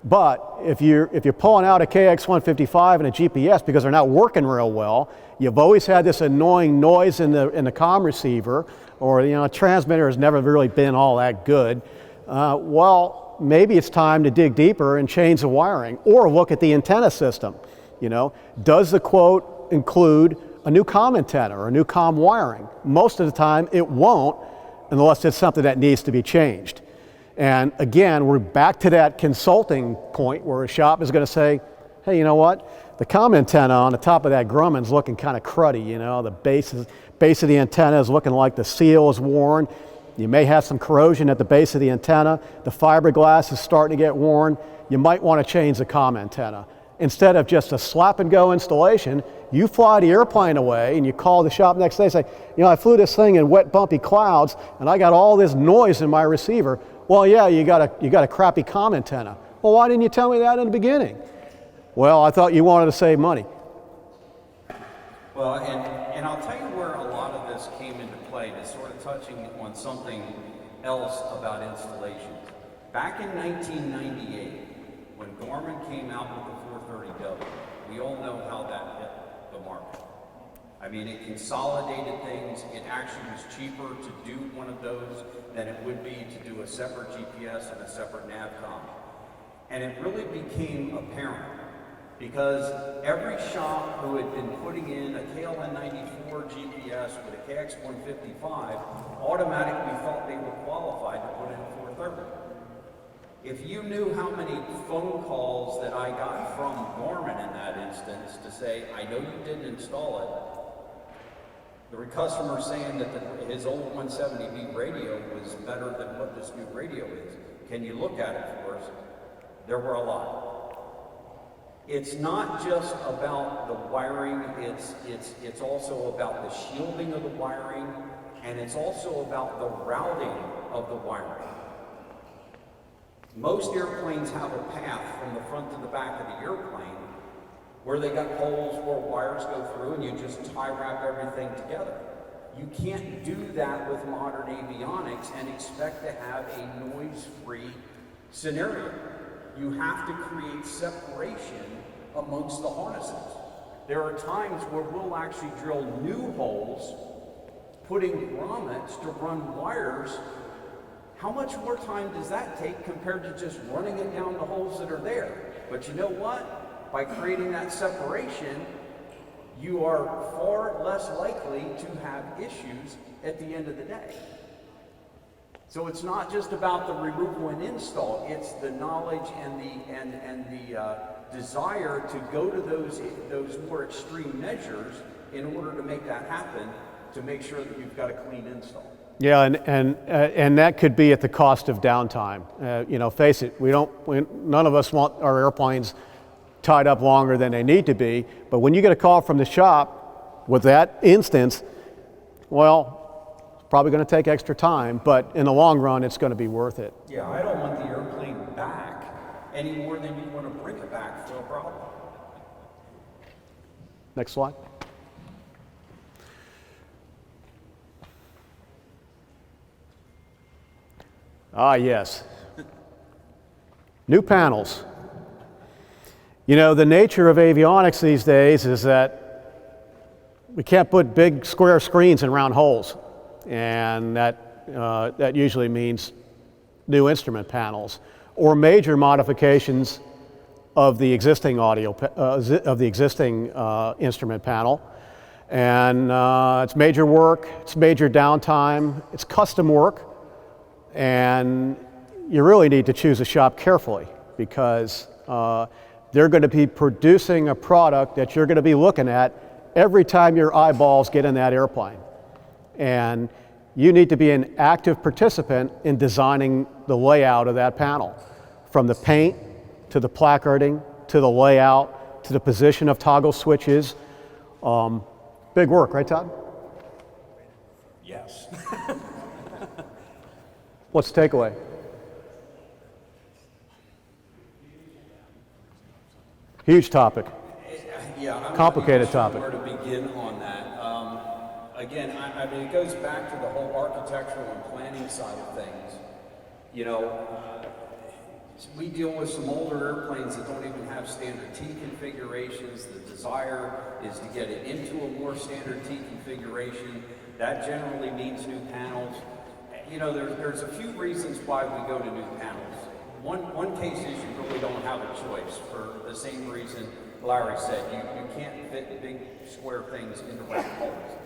But if you're pulling out a KX155 and a GPS because they're not working real well, you've always had this annoying noise in the comm receiver, or, you know, a transmitter has never really been all that good, well, maybe it's time to dig deeper and change the wiring, or look at the antenna system. You know, does the quote include a new comm antenna or a new comm wiring? Most of the time it won't, unless it's something that needs to be changed. And again, we're back to that consulting point where a shop is going to say, hey, you know what? The comm antenna on the top of that Grumman's looking kind of cruddy, you know, the base of the antenna is looking like the seal is worn. You may have some corrosion at the base of the antenna. The fiberglass is starting to get worn. You might want to change the comm antenna. Instead of just a slap and go installation, you fly the airplane away and you call the shop next day and say, you know, I flew this thing in wet, bumpy clouds and I got all this noise in my receiver. Well, yeah, you got a crappy comm antenna. Well, why didn't you tell me that in the beginning? Well, I thought you wanted to save money. Well, and I'll tell you where a lot of this came into play, to sort of touching on something else about installations. Back in 1998, when Garmin came out with the 430W, we all know how that hit the market. I mean, it consolidated things. It actually was cheaper to do one of those than it would be to do a separate GPS and a separate NavCom. And it really became apparent because every shop who had been putting in a KLN94 GPS with a KX155 automatically thought they were qualified to put in a 430. If you knew how many phone calls that I got from Garmin in that instance to say, I know you didn't install it, the customer saying that his old 170B radio was better than what this new radio is. Can you look at it for us? There were a lot. It's not just about the wiring, it's also about the shielding of the wiring, and it's also about the routing of the wiring. Most airplanes have a path from the front to the back of the airplane where they got holes where wires go through and you just tie wrap everything together. You can't do that with modern avionics and expect to have a noise-free scenario. You have to create separation amongst the harnesses. There are times where we'll actually drill new holes, putting grommets to run wires. How much more time does that take compared to just running it down the holes that are there? But you know what? By creating that separation, you are far less likely to have issues at the end of the day. So it's not just about the removal and install, it's the knowledge and the desire to go to those more extreme measures in order to make that happen, to make sure that you've got a clean install. Yeah, and that could be at the cost of downtime. You know, face it, none of us want our airplanes tied up longer than they need to be, but when you get a call from the shop with that instance, well, it's probably going to take extra time, but in the long run, it's going to be worth it. Yeah, I don't want the airplane back any more than you want to bring it back for a problem. Next slide. Ah, yes. New panels. You know, the nature of avionics these days is that we can't put big square screens in round holes, and that usually means new instrument panels or major modifications of the existing instrument panel. And it's major work, it's major downtime, it's custom work, and you really need to choose a shop carefully because they're going to be producing a product that you're going to be looking at every time your eyeballs get in that airplane. And you need to be an active participant in designing the layout of that panel, from the paint to the placarding to the layout to the position of toggle switches. Big work, right, Todd? Yes. What's the takeaway? Huge topic. Yeah, I'm Complicated not topic. sure where to begin on that. Again, I mean, it goes back to the whole architectural and planning side of things. You know, we deal with some older airplanes that don't even have standard T configurations. The desire is to get it into a more standard T configuration. That generally means new panels. You know, there's a few reasons why we go to new panels. One case is you really don't have a choice for the same reason Larry said. You can't fit big square things into round holes.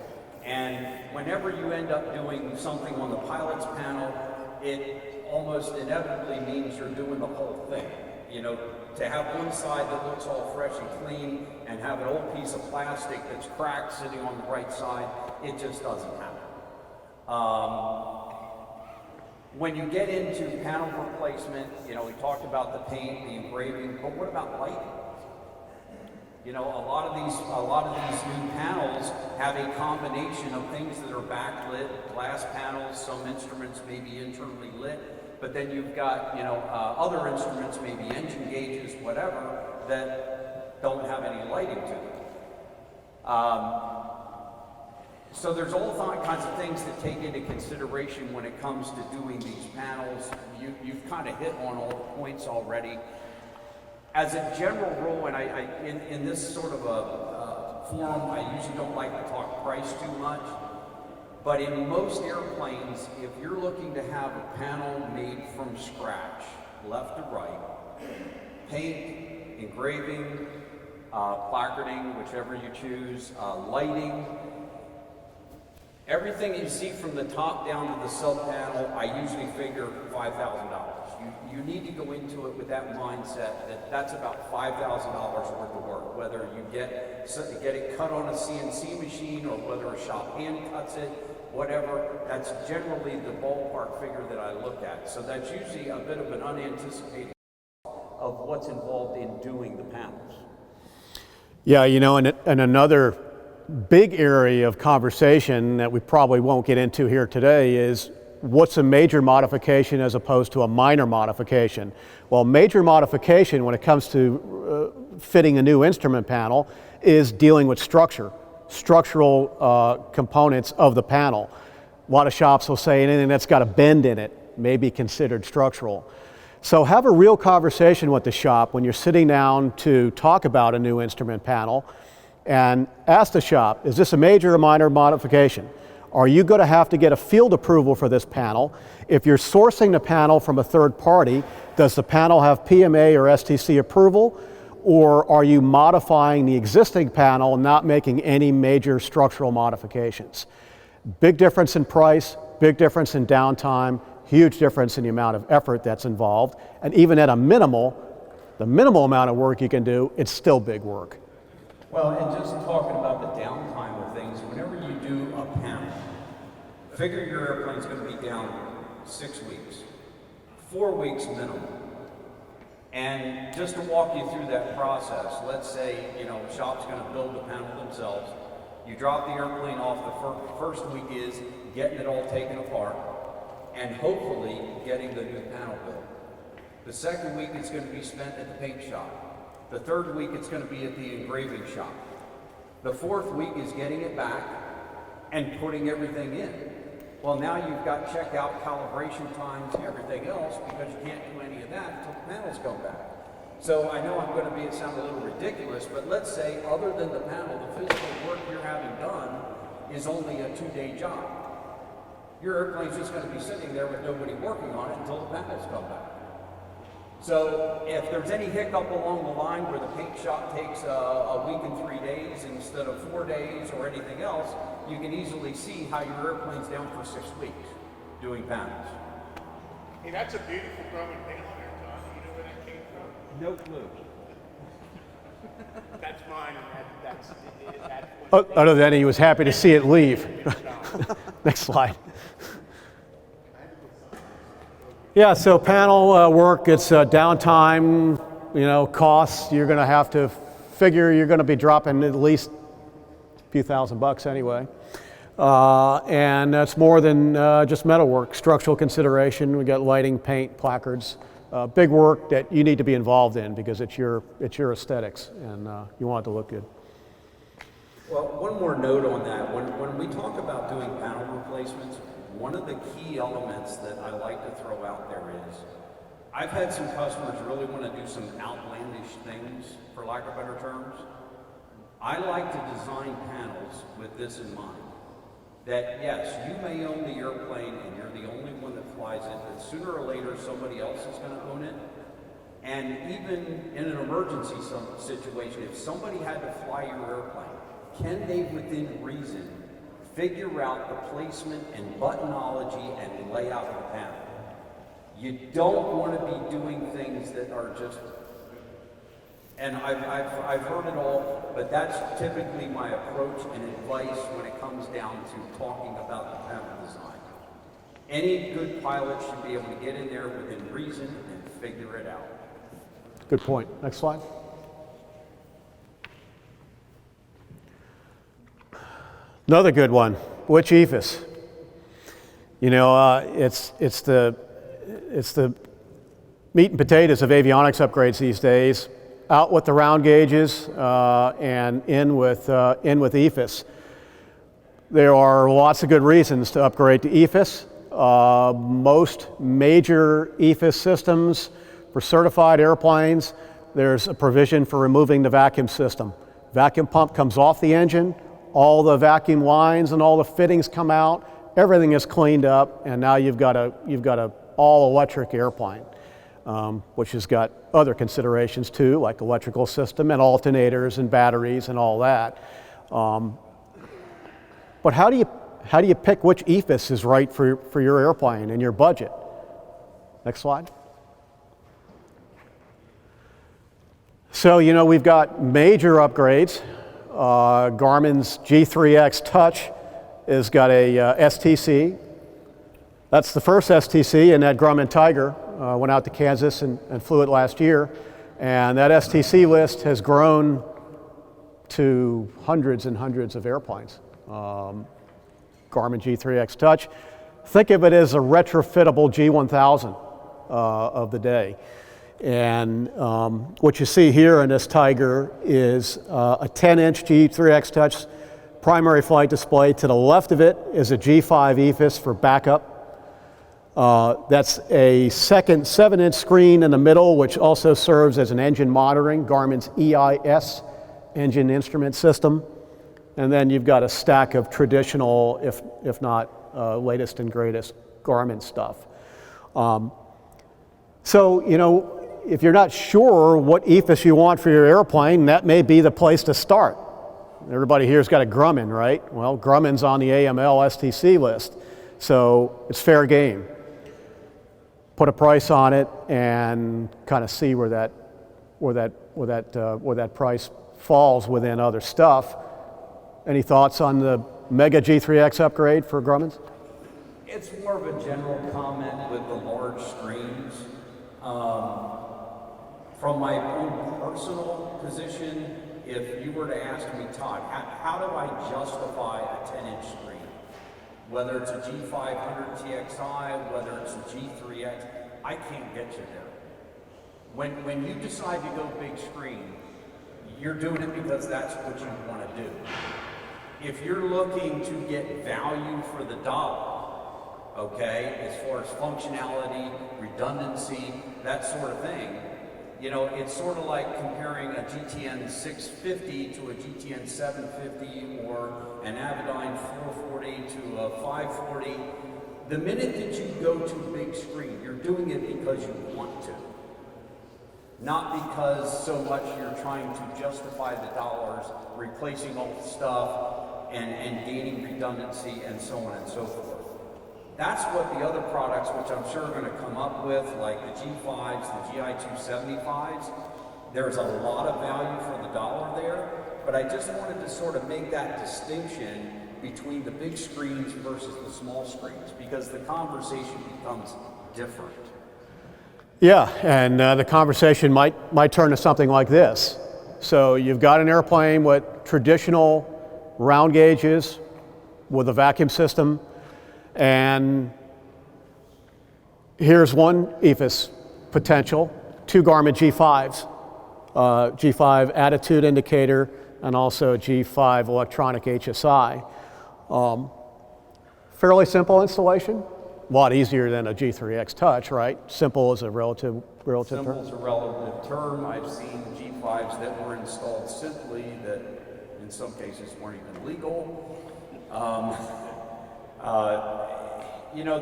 And whenever you end up doing something on the pilot's panel, it almost inevitably means you're doing the whole thing. You know, to have one side that looks all fresh and clean and have an old piece of plastic that's cracked sitting on the right side, it just doesn't happen. When you get into panel replacement, you know, we talked about the paint, the engraving, but what about lighting? You know, a lot of these new panels have a combination of things that are backlit, glass panels, some instruments may be internally lit, but then you've got, you know, other instruments, maybe engine gauges, whatever, that don't have any lighting to them. So there's all kinds of things to take into consideration when it comes to doing these panels. You've kind of hit on all the points already. As a general rule, and in this sort of a forum, I usually don't like to talk price too much, but in most airplanes, if you're looking to have a panel made from scratch, left to right, paint, engraving, placarding, whichever you choose, lighting, everything you see from the top down to the sub panel, I usually figure $5,000. You need to go into it with that mindset that that's about $5,000 worth of work, whether you get it cut on a CNC machine or whether a shop hand cuts it, whatever. That's generally the ballpark figure that I look at. So that's usually a bit of an unanticipated of what's involved in doing the panels. Yeah, you know, and another big area of conversation that we probably won't get into here today is what's a major modification as opposed to a minor modification. Well, major modification when it comes to fitting a new instrument panel is dealing with structural components of the panel. A lot of shops will say anything that's got a bend in it may be considered structural. So have a real conversation with the shop when you're sitting down to talk about a new instrument panel and ask the shop, is this a major or minor modification? Are you going to have to get a field approval for this panel? If you're sourcing the panel from a third party, does the panel have PMA or STC approval? Or are you modifying the existing panel and not making any major structural modifications? Big difference in price, big difference in downtime, huge difference in the amount of effort that's involved. And even at the minimal amount of work you can do, it's still big work. Well, and just talking about the downtime of things, whenever you do a panel, figure your airplane's going to be down 6 weeks, 4 weeks minimum. And just to walk you through that process, let's say, the shop's going to build the panel themselves. You drop the airplane off, the first week is getting it all taken apart and hopefully getting the new panel built. The second week is going to be spent at the paint shop. The third week it's going to be at the engraving shop. The fourth week is getting it back and putting everything in. Well, now you've got checkout, calibration times, everything else, because you can't do any of that until the panels come back. So I know I'm going to sound a little ridiculous, but let's say other than the panel, the physical work you're having done is only a 2-day job. Your airplane's just going to be sitting there with nobody working on it until the panels come back. So if there's any hiccup along the line where the paint shop takes a week and 3 days instead of 4 days or anything else, you can easily see how your airplane's down for 6 weeks doing panels. Hey, that's a beautiful Roman panel there, Todd. Do you know where that came from? No clue. That's mine, and that's Other than he was happy to see it leave. Next slide. Yeah, so panel work, it's downtime, costs. You're going to have to figure you're going to be dropping at least a few $1,000 anyway. And that's more than just metal work, structural consideration. We got lighting, paint, placards, big work that you need to be involved in because it's your aesthetics and you want it to look good. Well, one more note on that. When we talk about doing panel replacements, one of the key elements that I like to throw out there is, I've had some customers really want to do some outlandish things, for lack of better terms. I like to design panels with this in mind. That yes, you may own the airplane and you're the only one that flies it, but sooner or later somebody else is going to own it. And even in an emergency situation, if somebody had to fly your airplane, can they, within reason, figure out the placement and buttonology and layout of the panel? You don't want to be doing things that are just, and I've heard it all, but that's typically my approach and advice when it comes down to talking about the panel design. Any good pilot should be able to get in there within reason and figure it out. Good point. Next slide. Another good one, which EFIS? It's the meat and potatoes of avionics upgrades these days. Out with the round gauges and in with EFIS. There are lots of good reasons to upgrade to EFIS. Most major EFIS systems for certified airplanes, there's a provision for removing the vacuum system. Vacuum pump comes off the engine, all the vacuum lines and all the fittings come out, everything is cleaned up, and now you've got a all-electric airplane, which has got other considerations too, like electrical system and alternators and batteries and all that. But how do you pick which EFIS is right for your airplane and your budget? Next slide. So, you know, we've got major upgrades. Garmin's G3x Touch has got a STC. That's the first STC, and that Grumman Tiger went out to Kansas and flew it last year. And that STC list has grown to hundreds and hundreds of airplanes. Garmin G3x Touch. Think of it as a retrofittable G1000 of the day. And what you see here in this Tiger is a 10-inch G3x Touch primary flight display. To the left of it is a G5 EFIS for backup. That's a second 7-inch screen in the middle, which also serves as an engine monitoring, Garmin's EIS engine instrument system. And then you've got a stack of traditional, if not latest and greatest Garmin stuff. So, you know, if you're not sure what EFIS you want for your airplane, that may be the place to start. Everybody here's got a Grumman, right? Well, Grumman's on the AML STC list, so it's fair game. Put a price on it and kind of see where that price falls within other stuff. Any thoughts on the Mega G3X upgrade for Grumman's? It's more of a general comment with the large screens. From my own personal position, if you were to ask me, Todd, how do I justify a 10-inch screen? Whether it's a G500 TXI, whether it's a G3X, I can't get you there. When you decide to go big screen, you're doing it because that's what you want to do. If you're looking to get value for the dollar, okay, as far as functionality, redundancy, that sort of thing, you know, it's sort of like comparing a GTN 650 to a GTN 750 or an Avionics 440 to a 540. The minute that you go to big screen, you're doing it because you want to. Not because so much you're trying to justify the dollars, replacing old stuff and gaining redundancy and so on and so forth. That's what the other products, which I'm sure are going to come up with, like the G5s, the GI275s, there's a lot of value for the dollar there, but I just wanted to sort of make that distinction between the big screens versus the small screens, because the conversation becomes different. Yeah, and the conversation might turn to something like this. So you've got an airplane with traditional round gauges with a vacuum system, and here's one EFIS potential, 2 Garmin G5s, G5 attitude indicator, and also G5 electronic HSI. Fairly simple installation. A lot easier than a G3X Touch, right? Simple is a relative term. Simple is a relative term. I've seen G5s that were installed simply that in some cases weren't even legal. You know,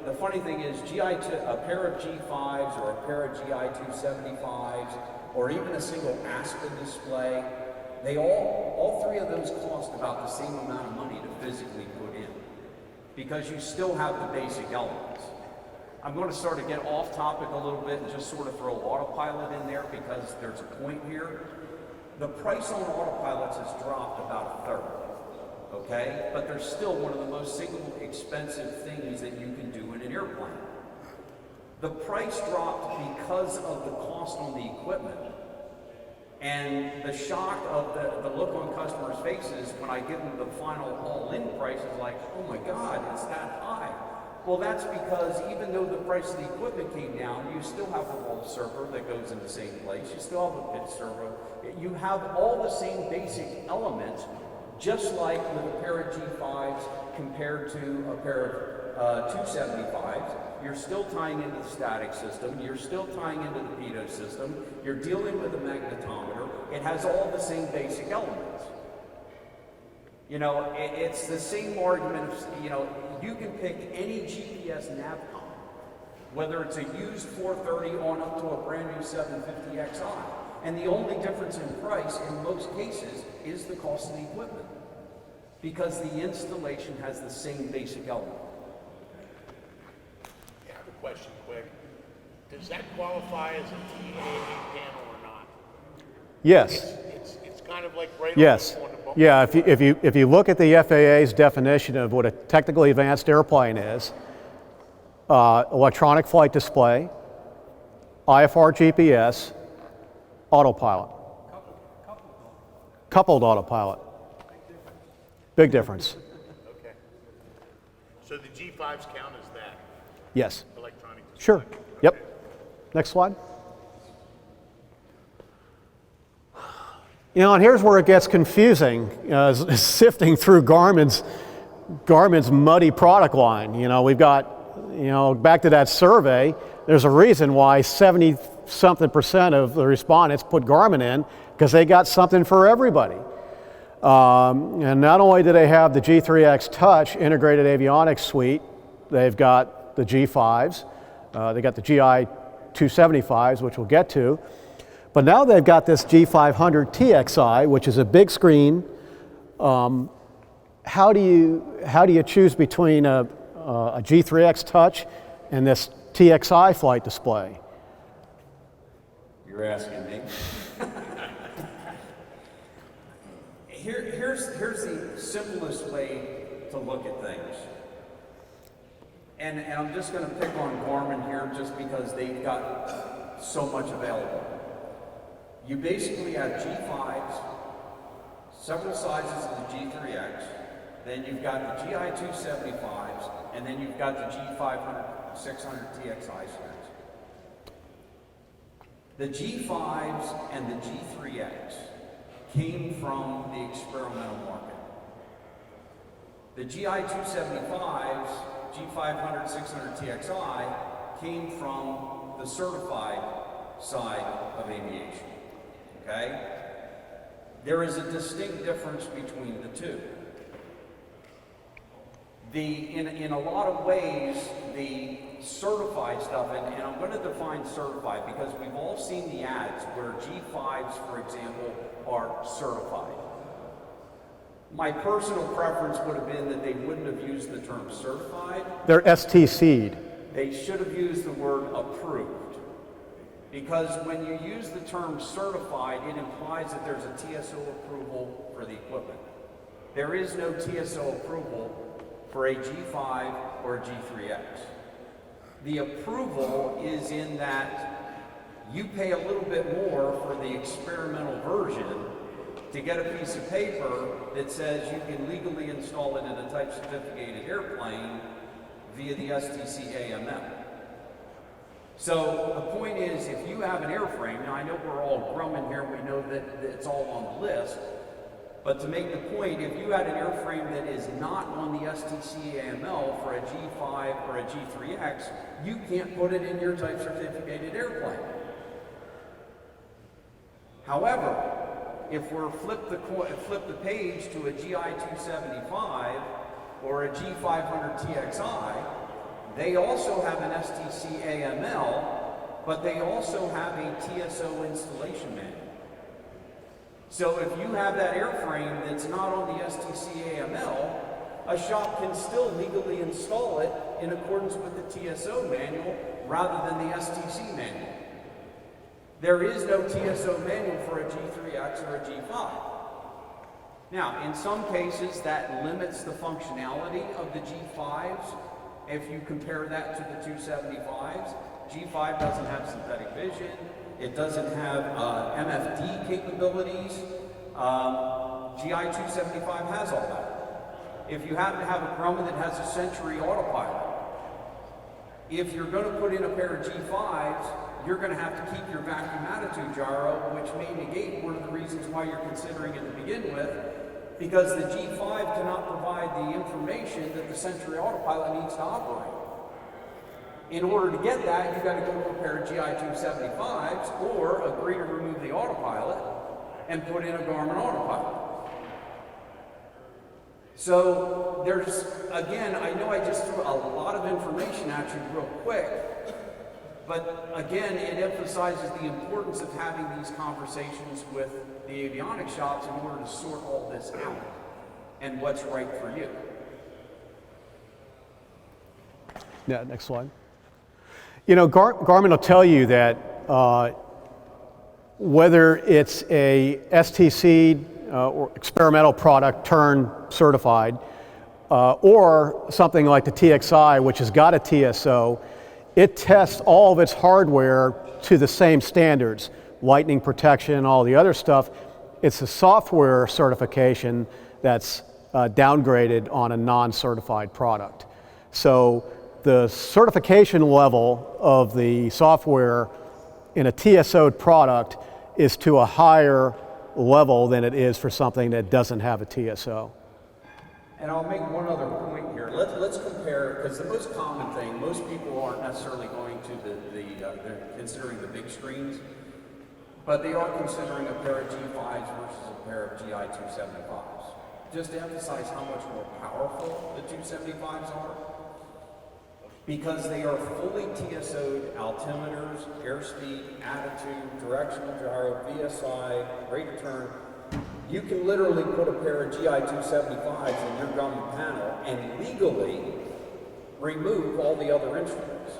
the funny thing is a pair of G5s or a pair of GI275s or even a single Aspen display, they all three of those cost about the same amount of money to physically put in, because you still have the basic elements. I'm going to sort of get off topic a little bit and just sort of throw autopilot in there because there's a point here. The price on autopilots has dropped about a third, okay? But they're still one of the most single expensive things that you can do in an airplane. The price dropped because of the cost on the equipment. And the shock of the look on customers' faces when I give them the final all-in price is like, oh my God, it's that high. Well, that's because even though the price of the equipment came down, you still have the roll server that goes in the same place. You still have a pit servo. You have all the same basic elements, Just like with a pair of G5s compared to a pair of 275s, you're still tying into the static system, you're still tying into the pitot system, you're dealing with a magnetometer, it has all the same basic elements. You know, it's the same argument of, you know, you can pick any GPS navcom, whether it's a used 430 on up to a brand new 750xi, and the only difference in price in most cases is the cost of the equipment, because the installation has the same basic element. I have a question quick. Does that qualify as a TAA panel or not? Yes. It's kind of like right Yes. on the bump. Yeah, if you look at the FAA's definition of what a technically advanced airplane is, electronic flight display, IFR GPS, autopilot. Coupled autopilot. Big difference. Okay. So the G5s count as that, Yes. electronic display? Sure. Yep. Next slide. You know, and here's where it gets confusing, sifting through Garmin's muddy product line. You know, we've got, you know, back to that survey, there's a reason why 70-something% of the respondents put Garmin in, because they got something for everybody. And not only do they have the G3x Touch integrated avionics suite, they've got the G5s, they got the GI 275s, which we'll get to, but now they've got this G500 TXI, which is a big screen. How do you choose between a G3x Touch and this TXI flight display? You're asking me. Here's the simplest way to look at things. And I'm just going to pick on Garmin here just because they've got so much available. You basically have G5s, several sizes of the G3X, then you've got the GI 275s, and then you've got the G500, 600 TXI series. The G5s and the G3X came from the experimental market. The GI 275s, G500, 600 TXI came from the certified side of aviation. Okay? There is a distinct difference between the two. In a lot of ways, the certified stuff, and I'm going to define certified because we've all seen the ads where G5s, for example, are certified. My personal preference would have been that they wouldn't have used the term certified. They're STC'd. They should have used the word approved. Because when you use the term certified, it implies that there's a TSO approval for the equipment. There is no TSO approval for a G5 or a G3X. The approval is in that you pay a little bit more for the experimental version to get a piece of paper that says you can legally install it in a type certificated airplane via the STC AML. So the point is, if you have an airframe, now I know we're all grumbling here, we know that it's all on the list, but to make the point, if you had an airframe that is not on the STC AML for a G5 or a G3X, you can't put it in your type certificated airplane. However, if we're flip the page to a GI 275 or a G500 TXI, they also have an STC AML, but they also have a TSO installation manual. So if you have that airframe that's not on the STC AML, a shop can still legally install it in accordance with the TSO manual rather than the STC manual. There is no TSO manual for a G3X or a G5. Now, in some cases, that limits the functionality of the G5s. If you compare that to the 275s, G5 doesn't have synthetic vision. It doesn't have MFD capabilities. GI 275 has all that. If you happen to have a Grumman that has a Century autopilot, if you're going to put in a pair of G5s, you're going to have to keep your vacuum attitude gyro, which may negate one of the reasons why you're considering it to begin with because the G5 cannot provide the information that the Century Autopilot needs to operate. In order to get that, you've got to go to a pair of GI-275s or agree to remove the autopilot and put in a Garmin autopilot. So there's, again, I know I just threw a lot of information at you real quick, but again, it emphasizes the importance of having these conversations with the avionics shops in order to sort all this out and what's right for you. Yeah, next slide. You know, Garmin will tell you that whether it's a STC or experimental product turned certified, or something like the TXI, which has got a TSO, it tests all of its hardware to the same standards, lightning protection, all the other stuff. It's a software certification that's downgraded on a non-certified product. So the certification level of the software in a TSO'd product is to a higher level than it is for something that doesn't have a TSO. And I'll make one other point here. Let's compare, because the most common thing, most people aren't necessarily going to they're considering the big screens, but they are considering a pair of G5s versus a pair of GI-275s. Just to emphasize how much more powerful the 275s are, because they are fully TSO'd altimeters, airspeed, attitude, directional gyro, VSI, rate of turn. You can literally put a pair of GI-275s in your Garmin panel and legally remove all the other instruments.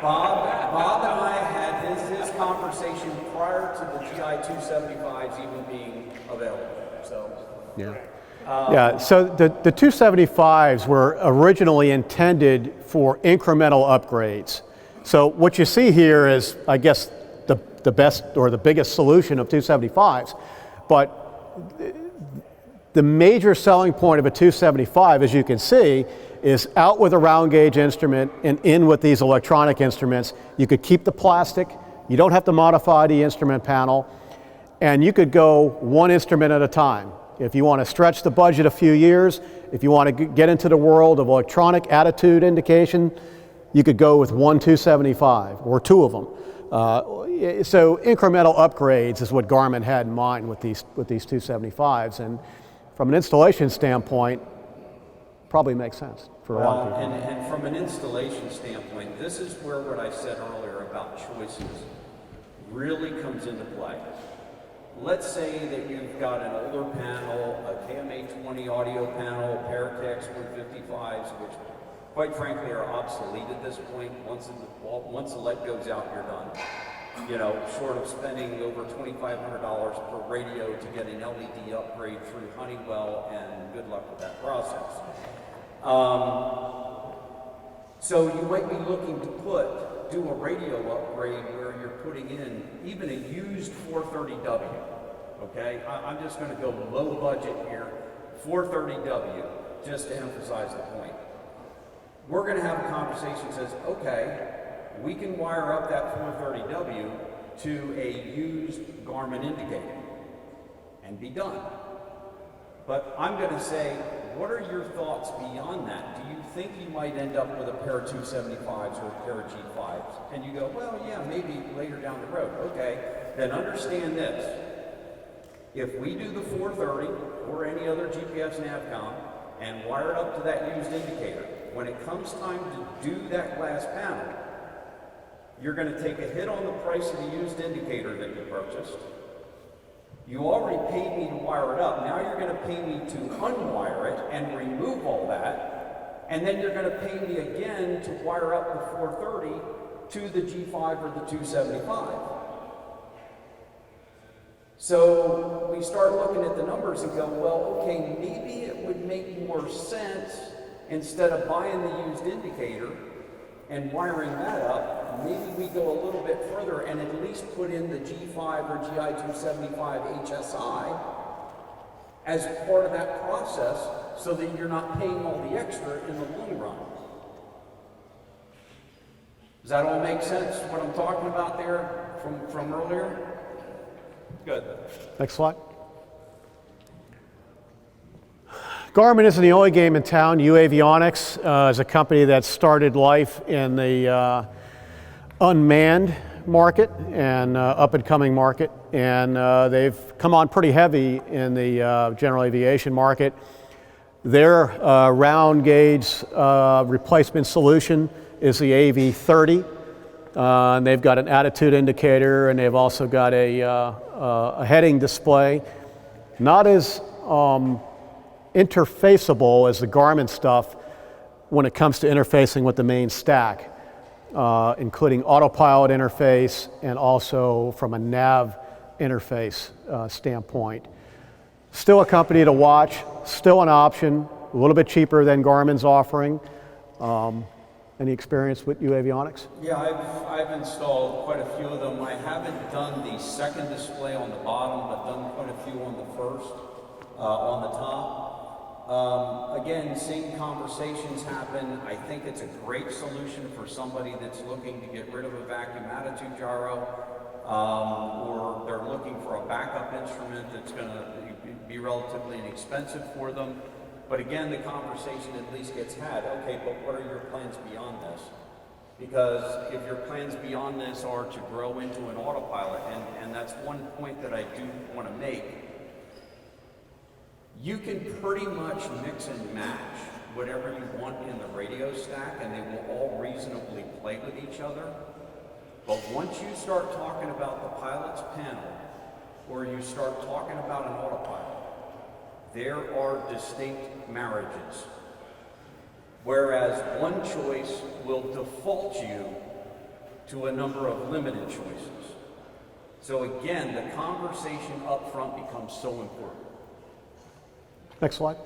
Bob and I had his conversation prior to the GI-275s even being available. So yeah. Yeah, so the 275s were originally intended for incremental upgrades. So what you see here is, I guess, the best or the biggest solution of 275s. But the major selling point of a 275, as you can see, is out with a round gauge instrument and in with these electronic instruments. You could keep the plastic, you don't have to modify the instrument panel, and you could go one instrument at a time. If you want to stretch the budget a few years, if you want to get into the world of electronic attitude indication, you could go with one 275 or two of them. So incremental upgrades is what Garmin had in mind with these 275s, and from an installation standpoint, probably makes sense for a lot of people. And from an installation standpoint, this is where what I said earlier about choices really comes into play. Let's say that you've got an older panel, a KMA-20 audio panel, a pair of TX-155s, which quite frankly are obsolete at this point. Once the lead goes out, you're done. You know, short of spending over $2,500 per radio to get an LED upgrade through Honeywell, and good luck with that process. So you might be looking to do a radio upgrade where you're putting in even a used 430W. Okay, I'm just going to go low budget here, 430W, just to emphasize the point. We're going to have a conversation that says, okay, we can wire up that 430W to a used Garmin indicator and be done. But I'm going to say, what are your thoughts beyond that? Do you think you might end up with a pair of 275s or a pair of G5s? And you go, well, yeah, maybe later down the road. Okay, then understand this. If we do the 430 or any other GPS Navcom and wire it up to that used indicator, when it comes time to do that glass panel, you're going to take a hit on the price of the used indicator that you purchased. You already paid me to wire it up. Now you're going to pay me to unwire it and remove all that. And then you're going to pay me again to wire up the 430 to the G5 or the 275. So we start looking at the numbers and go, well, okay, maybe it would make more sense, instead of buying the used indicator and wiring that up, maybe we go a little bit further and at least put in the G5 or GI-275 HSI as part of that process, so that you're not paying all the extra in the long run. Does that all make sense, what I'm talking about there from earlier? Good. Next slide. Garmin isn't the only game in town. Avionics is a company that started life in the unmanned market and up-and-coming market, and they've come on pretty heavy in the general aviation market. Their round gauge replacement solution is the AV30. And they've got an attitude indicator, and they've also got a heading display. Not as interfaceable as the Garmin stuff when it comes to interfacing with the main stack, including autopilot interface and also from a nav interface standpoint. Still a company to watch, still an option, a little bit cheaper than Garmin's offering. Any experience with Avionics? Yeah, I've installed quite a few of them. I haven't done the second display on the bottom, but done quite a few on the first, on the top. Again, seeing conversations happen, I think it's a great solution for somebody that's looking to get rid of a vacuum attitude gyro, or they're looking for a backup instrument that's going to be relatively inexpensive for them. But again, the conversation at least gets had. Okay, but what are your plans beyond this? Because if your plans beyond this are to grow into an autopilot, and that's one point that I do want to make, you can pretty much mix and match whatever you want in the radio stack, and they will all reasonably play with each other. But once you start talking about the pilot's panel, or you start talking about an autopilot, there are distinct marriages. Whereas one choice will default you to a number of limited choices. So again, the conversation up front becomes so important. Next slide.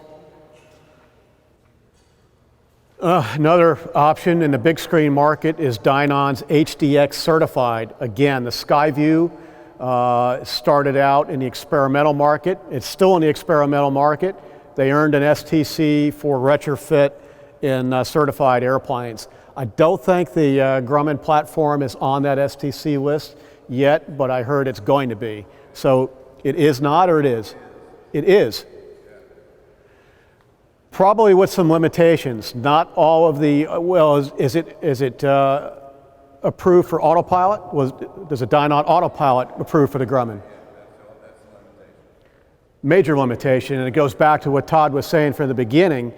Another option in the big screen market is Dynon's HDX certified. Again, the Skyview started out in the experimental market. It's still in the experimental market. They earned an STC for retrofit in certified airplanes. I don't think the Grumman platform is on that STC list yet, but I heard it's going to be. So it is not, or it is? It is. Probably with some limitations. Not all of the, well, is it approved for autopilot? Does a Dynon autopilot approved for the Grumman? Major limitation, and it goes back to what Todd was saying from the beginning.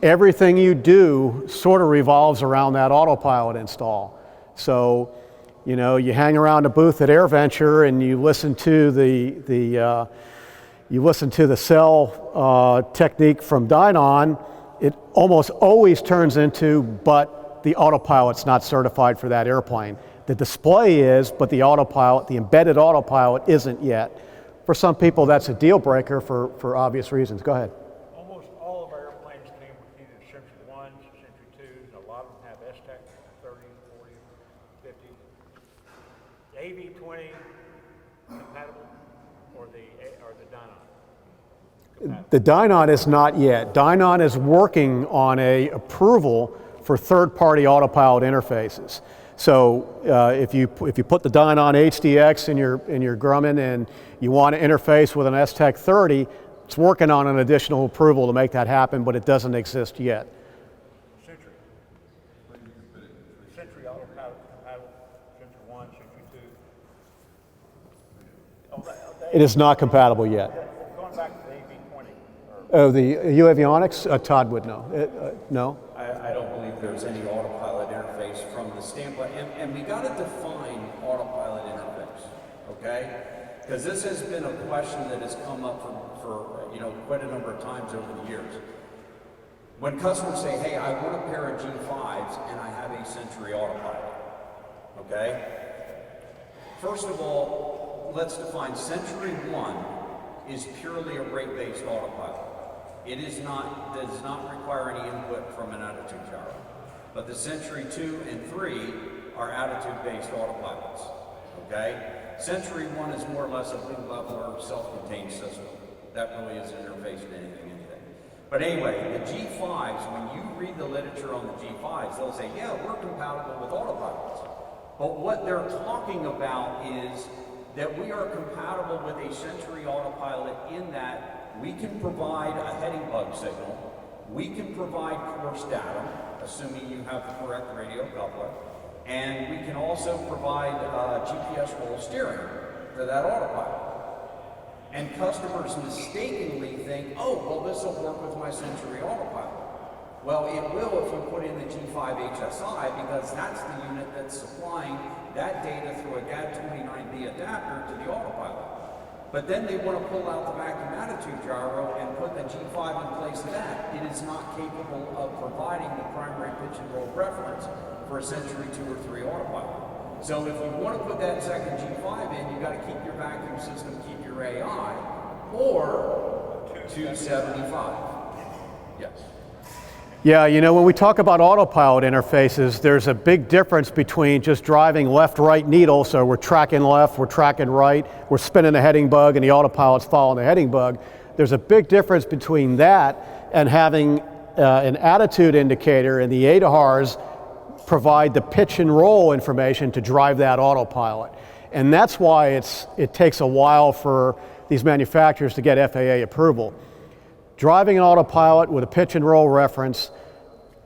Everything you do sort of revolves around that autopilot install. So, you know, you hang around a booth at AirVenture and you listen to the cell technique from Dynon. It almost always turns into, but the autopilot's not certified for that airplane. The display is, but the autopilot, the embedded autopilot, isn't yet. For some people, that's a deal breaker for obvious reasons. Go ahead. Almost all of our airplanes came with either Century 1s, Century 2s, and a lot of them have STEC 30, 40, 50. The AV20 compatible or the Dynon? The Dynon is not yet. Dynon is working on a approval for third-party autopilot interfaces. So if you put the Dynon HDX in your Grumman and you want to interface with an STEC 30, it's working on an additional approval to make that happen, but it doesn't exist yet. Century. Century autopilot compatible, Century 1, Century 2. It is not compatible yet. Going back to the AV20. Oh, the Avionics? Todd would know. No? I don't believe there's any autopilot interface from the standpoint, and we got to define autopilot interface, okay? Because this has been a question that has come up for quite a number of times over the years. When customers say, hey, I want a pair of G5s and I have a Century autopilot, okay? First of all, let's define Century 1 is purely a rate-based autopilot. It does not require any input from an attitude gyro. But the Century 2 and 3 are attitude-based autopilots, okay? Century 1 is more or less a blue leveler, self-contained system. That really isn't interfacing to anything. But anyway, the G5s, when you read the literature on the G5s, they'll say, yeah, we're compatible with autopilots. But what they're talking about is that we are compatible with a Century autopilot in that we can provide a heading bug signal, we can provide course data, assuming you have the correct radio coupler, and we can also provide GPS roll steering to that autopilot. And customers mistakenly think, oh, well, this will work with my Century autopilot. Well, it will if you put in the G5 HSI, because that's the unit that's supplying that data through a GAD29B adapter to the autopilot. But then they want to pull out the vacuum attitude gyro and put the G5 in place of that. It is not capable of providing the primary pitch and roll reference for a Century 2 or 3 autopilot. So if you want to put that second G5 in, you've got to keep your vacuum system, keep your AI, or 275. Yes. Yeah, you know, when we talk about autopilot interfaces, there's a big difference between just driving left-right needle, so we're tracking left, we're tracking right, we're spinning a heading bug, and the autopilot's following the heading bug. There's a big difference between that and having an attitude indicator and the ADARs provide the pitch and roll information to drive that autopilot. And that's why it takes a while for these manufacturers to get FAA approval. Driving an autopilot with a pitch and roll reference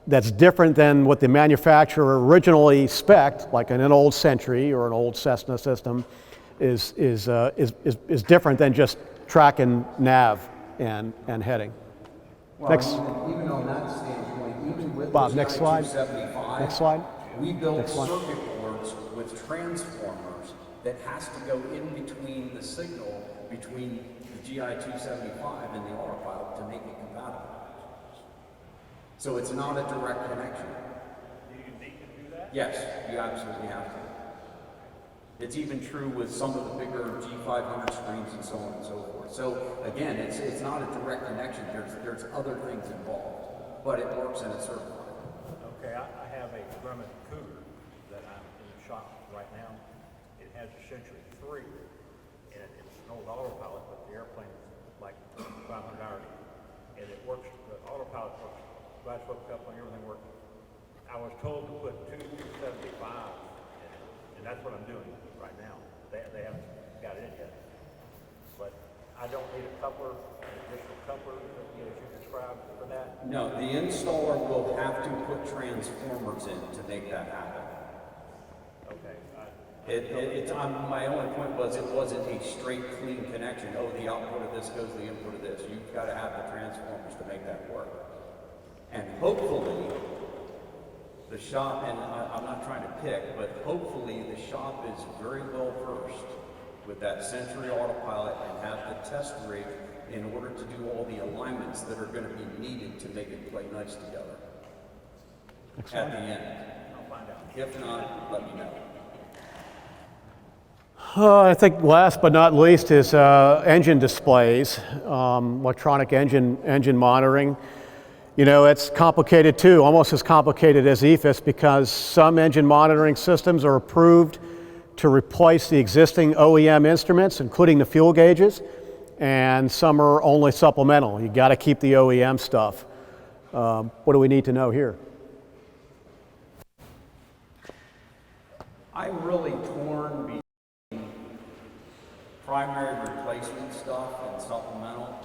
that's different than what the manufacturer originally spec'd, like in an old Century or an old Cessna system, is different than just tracking nav and heading. Well, Next. even on that standpoint, even with Bob, the next slide. 275, Next slide. we built Next slide. circuit boards with transformers that has to go in between the signal between the GI-275 and the autopilot to make it compatible. So it's not a direct connection. Do you need to do that? Yes, you absolutely have to. It's even true with some of the bigger G500 screens and so on and so forth. So again, it's not a direct connection. There's other things involved, but it works and it's certified. Okay, I have a Grumman Cougar that I'm in the shop right now. It has a Century 3, and it's an old autopilot, but the airplane is like 500 hours, and it works, the autopilot works, flash flip coupling, everything works. I was told to put 275 in it, and that's what I'm doing right now. They haven't got it in yet. But I don't need a coupler, an additional coupler, as you described for that. No, the installer will have to put transformers in to make that happen. Okay. My only point was it wasn't a straight, clean connection. Oh, the output of this goes to the input of this. You've got to have the transformers to make that work. And hopefully, the shop, and I'm not trying to pick, but hopefully the shop is very well versed with that Century autopilot and have the test rig in order to do all the alignments that are going to be needed to make it play nice together at the end. I'll find out. If not, let me know. I think last but not least is engine displays, electronic engine monitoring. You know, it's complicated too, almost as complicated as EFIS, because some engine monitoring systems are approved to replace the existing OEM instruments, including the fuel gauges, and some are only supplemental. You got to keep the OEM stuff. What do we need to know here? I'm really torn between primary replacement stuff and supplemental,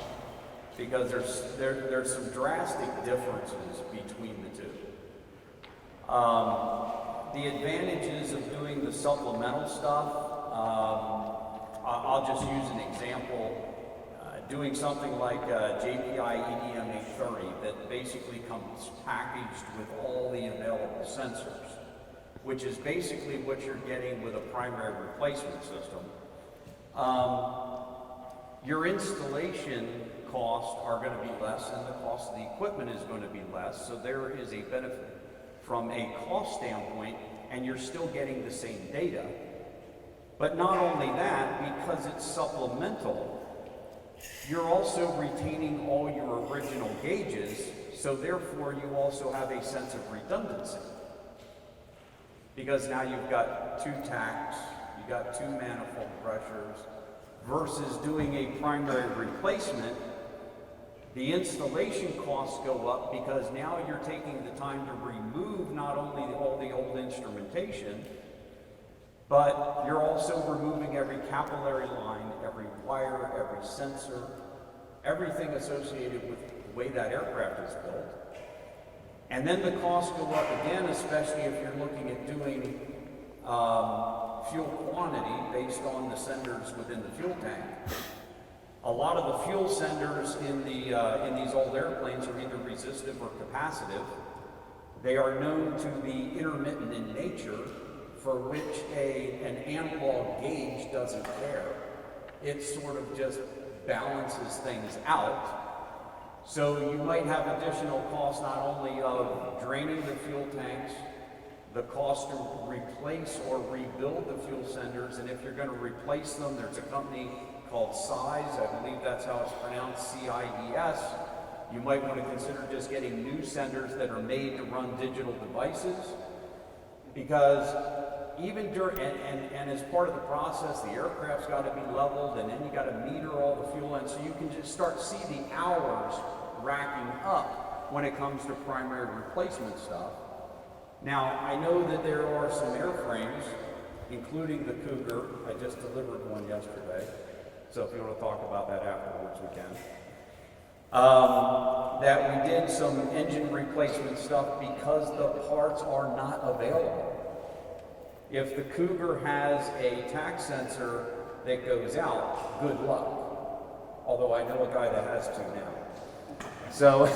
because there's some drastic differences between the two. The advantages of doing the supplemental stuff, I'll just use an example. Doing something like JPI EDM 830 that basically comes packaged with all the available sensors, which is basically what you're getting with a primary replacement system. Your installation costs are going to be less and the cost of the equipment is going to be less, so there is a benefit from a cost standpoint, and you're still getting the same data. But not only that, because it's supplemental, you're also retaining all your original gauges, so therefore you also have a sense of redundancy. Because now you've got 2 tacks, you've got 2 manifold pressures, versus doing a primary replacement. The installation costs go up because now you're taking the time to remove not only all the old instrumentation, But you're also removing every capillary line, every wire, every sensor, everything associated with the way that aircraft is built. And then the costs go up again, especially if you're looking at doing fuel quantity based on the senders within the fuel tank. A lot of the fuel senders in these old airplanes are either resistive or capacitive. They are known to be intermittent in nature, for which an analog gauge doesn't care. It sort of just balances things out. So you might have additional costs not only of draining the fuel tanks, the cost to replace or rebuild the fuel senders, and if you're going to replace them, there's a company called CIES, I believe that's how it's pronounced, CIES. You might want to consider just getting new senders that are made to run digital devices, because even during, and as part of the process, the aircraft's got to be leveled, and then you got to meter all the fuel in, so you can just start see the hours racking up when it comes to primary replacement stuff. Now, I know that there are some airframes, including the Cougar. I just delivered one yesterday, so if you want to talk about that afterwards, we can. That we did some engine replacement stuff because the parts are not available. If the Cougar has a tack sensor that goes out, good luck. Although I know a guy that has two now. So,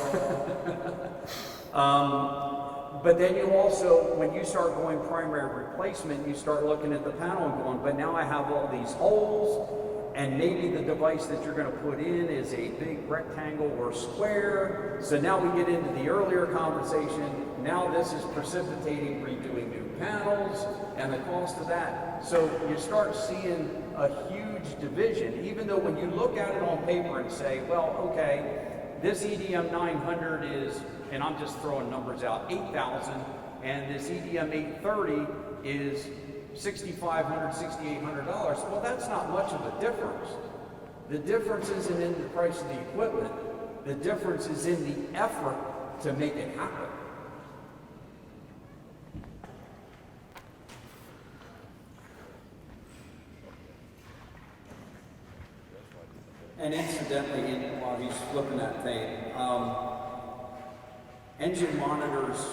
but then you also, when you start going primary replacement, you start looking at the panel and going, but now I have all these holes, and maybe the device that you're going to put in is a big rectangle or square. So now we get into the earlier conversation. Now this is precipitating redoing new panels and the cost of that. So you start seeing a huge division, even though when you look at it on paper and say, well, okay, this EDM 900 is, and I'm just throwing numbers out, 8,000, and this EDM 830 is $6,500, $6,800. Well, that's not much of a difference. The difference isn't in the price of the equipment. The difference is in the effort to make it happen. And incidentally, while he's flipping that thing, engine monitors,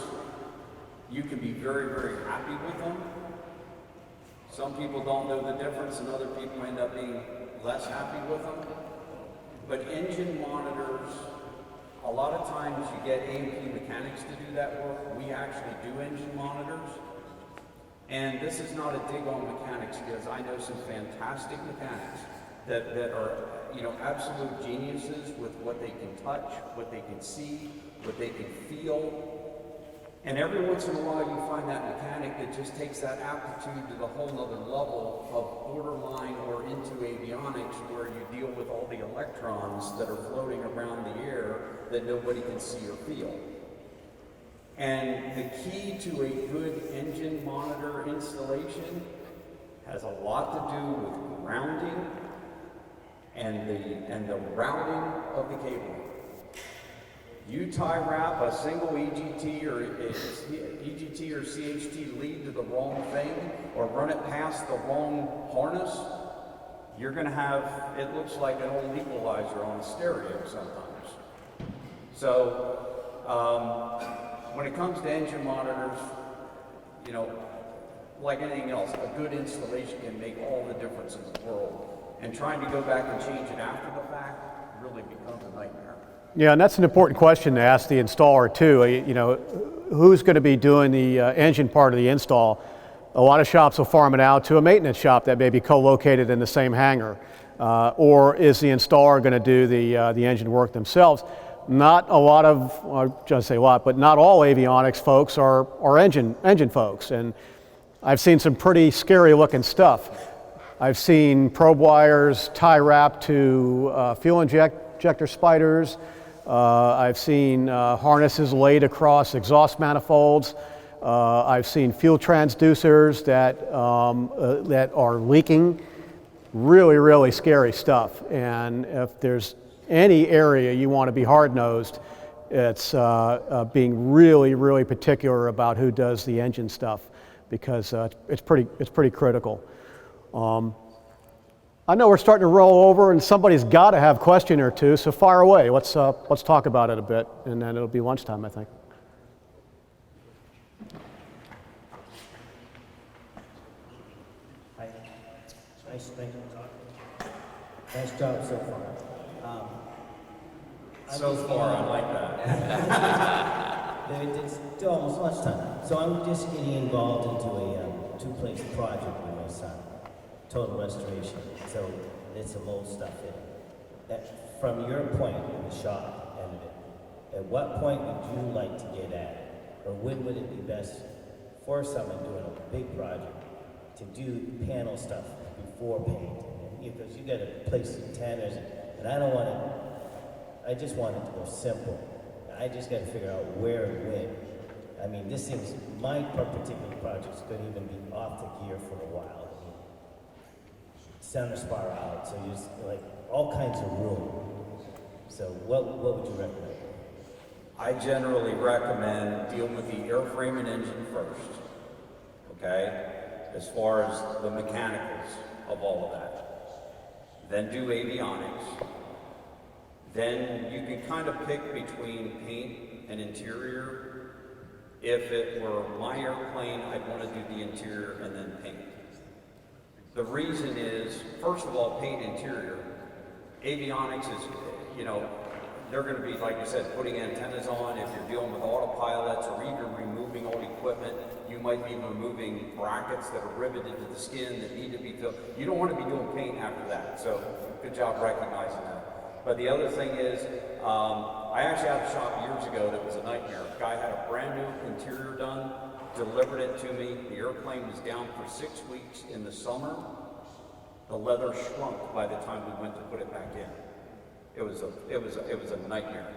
you can be very, very happy with them. Some people don't know the difference, and other people end up being less happy with them. But engine monitors, a lot of times you get A&P mechanics to do that work. We actually do engine monitors. And this is not a dig on mechanics, because I know some fantastic mechanics that are, you know, absolute geniuses with what they can touch, what they can see, what they can feel. And every once in a while you find that mechanic that just takes that aptitude to the whole nother level of borderline or into avionics, where you deal with all the electrons that are floating around the air that nobody can see or feel. And the key to a good engine monitor installation has a lot to do with grounding and the routing of the cabling. You tie wrap a single EGT or CHT lead to the wrong thing, or run it past the wrong harness, you're going to have, it looks like an old equalizer on a stereo sometimes. So when it comes to engine monitors, you know, like anything else, a good installation can make all the difference in the world. And trying to go back and change it after the fact really becomes a nightmare. Yeah, and that's an important question to ask the installer too. You know, who's going to be doing the engine part of the install? A lot of shops will farm it out to a maintenance shop that may be co-located in the same hangar. Or is the installer going to do the engine work themselves? Not a lot of, I just say a lot, but not all avionics folks are engine folks. And I've seen some pretty scary looking stuff. I've seen probe wires tie wrapped to fuel injector spiders. I've seen harnesses laid across exhaust manifolds. I've seen fuel transducers that are leaking. Really, really scary stuff. And if there's any area you want to be hard-nosed, it's being really, really particular about who does the engine stuff, because it's pretty critical. I know we're starting to roll over, and somebody's got to have a question or two, so fire away. Let's talk about it a bit, and then it'll be lunchtime, I think. Hi. Nice job. Nice job so far. So far, I like that. It's still almost lunchtime, so I'm just getting involved into a two-place project with my son. Total restoration. So there's some old stuff in it. From your point in the shop end of it, at what point would you like to get at it? Or when would it be best for someone doing a big project to do panel stuff before paint? Because you got to place some tanners, and I don't want to, I just want it to go simple. I just got to figure out where and when. I mean, this thing's, my particular project's going to even be off the gear for a while. Center spar out, so you just like all kinds of room. So what would you recommend? I generally recommend dealing with the airframe and engine first, okay? As far as the mechanicals of all of that. Then do avionics. Then you can kind of pick between paint and interior. If it were my airplane, I'd want to do the interior and then paint. The reason is, first of all, paint interior. Avionics is, they're going to be, like you said, putting antennas on. If you're dealing with autopilots or even removing old equipment, you might be removing brackets that are riveted to the skin that need to be filled. You don't want to be doing paint after that, so good job recognizing that. But the other thing is, I actually had a shop years ago that was a nightmare. A guy had a brand new interior done, delivered it to me. The airplane was down for 6 weeks in the summer. The leather shrunk by the time we went to put it back in. It was a nightmare.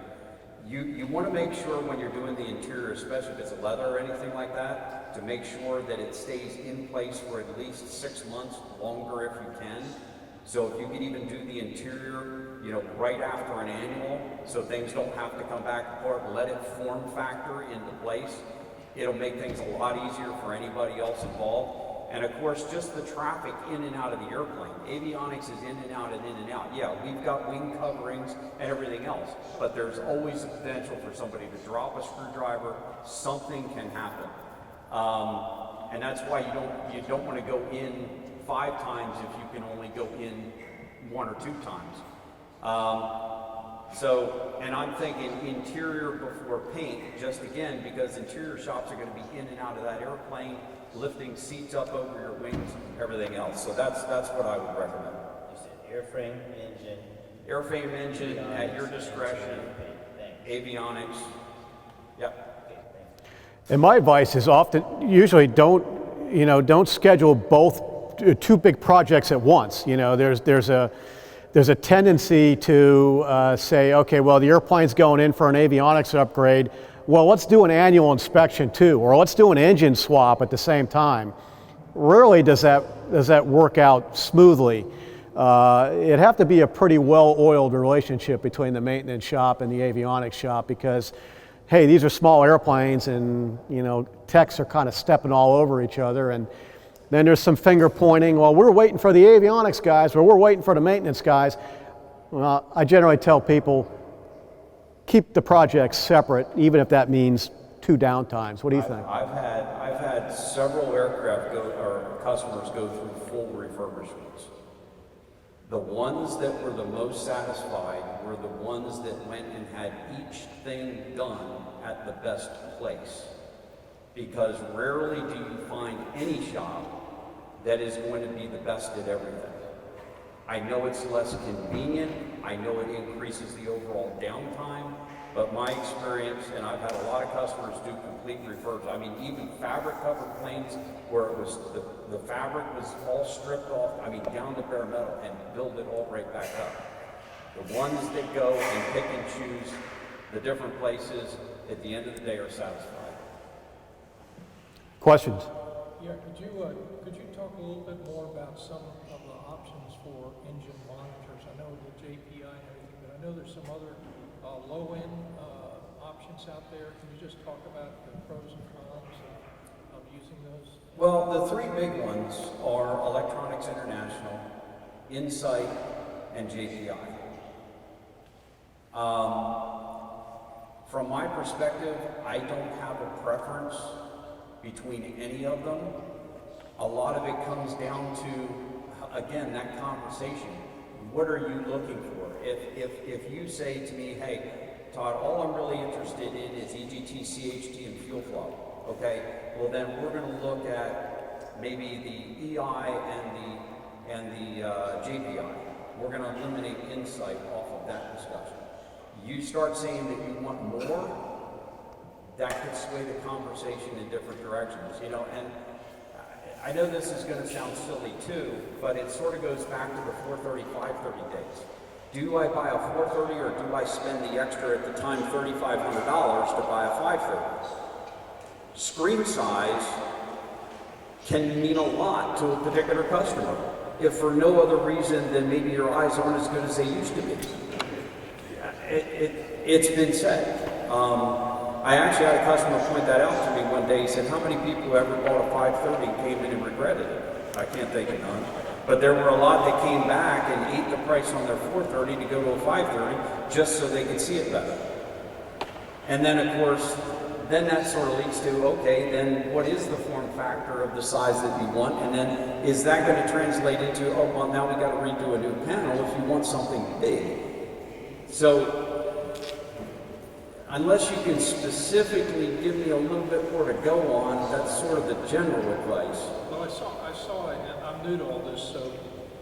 You want to make sure when you're doing the interior, especially if it's leather or anything like that, to make sure that it stays in place for at least 6 months, longer if you can. So if you can even do the interior, right after an annual, so things don't have to come back apart, let it form factor into place. It'll make things a lot easier for anybody else involved. And of course, just the traffic in and out of the airplane. Avionics is in and out and in and out. Yeah, we've got wing coverings and everything else, but there's always the potential for somebody to drop a screwdriver. Something can happen. And that's why you don't want to go in 5 times if you can only go in 1 or 2 times. And I'm thinking interior before paint, just again, because interior shops are going to be in and out of that airplane, lifting seats up over your wings, everything else. So that's what I would recommend. You said airframe, engine. Airframe, engine, at your discretion. Avionics. Yep. Okay, thanks. And my advice is usually don't schedule both 2 big projects at once. There's a tendency to say, okay, well, the airplane's going in for an avionics upgrade. Well, let's do an annual inspection too, or let's do an engine swap at the same time. Rarely does that work out smoothly. It'd have to be a pretty well-oiled relationship between the maintenance shop and the avionics shop because, hey, these are small airplanes and, techs are kind of stepping all over each other. And then there's some finger pointing, well, we're waiting for the avionics guys, or we're waiting for the maintenance guys. Well, I generally tell people, keep the projects separate, even if that means 2 downtimes. What do you think? I've had several aircraft customers go through full refurbishments. The ones that were the most satisfied were the ones that went and had each thing done at the best place. Because rarely do you find any shop that is going to be the best at everything. I know it's less convenient, I know it increases the overall downtime, but my experience, and I've had a lot of customers do complete refurbs. I mean, even fabric covered planes where it was the fabric was all stripped off, down to bare metal, and build it all right back up. The ones that go and pick and choose the different places at the end of the day are satisfied. Questions? Yeah, could you talk a little bit more about some of the options for engine monitors? I know the JPI and everything, but I know there's some other low-end options out there. Can you just talk about the pros and cons of using those Well, the three big ones are Electronics International, Insight, and JPI. From my perspective, I don't have a preference between any of them. A lot of it comes down to, again, that conversation. What are you looking for? If you say to me, hey, Todd, all I'm really interested in is EGT, CHT, and fuel flow, okay? Well, then we're going to look at maybe the EI and the JPI. We're going to eliminate Insight off of that discussion. You start saying that you want more, that could sway the conversation in different directions, you know. And I know this is going to sound silly too, but it sort of goes back to the 430, 530 days. Do I buy a 430 or do I spend the extra at the time $3,500 to buy a 530? Screen size can mean a lot to a particular customer, if for no other reason than maybe your eyes aren't as good as they used to be. It's been said. I actually had a customer point that out to me one day. He said, how many people ever bought a 530 and came in and regretted it? I can't think of none. But there were a lot that came back and ate the price on their 430 to go to a 530 just so they could see it better. And then of course, then that sort of leads to, okay, then what is the form factor of the size that you want? And then is that going to translate into, oh, well, now we got to redo a new panel if you want something big? So, unless you can specifically give me a little bit more to go on, that's sort of the general advice. Well, I saw, and I'm new to all this, so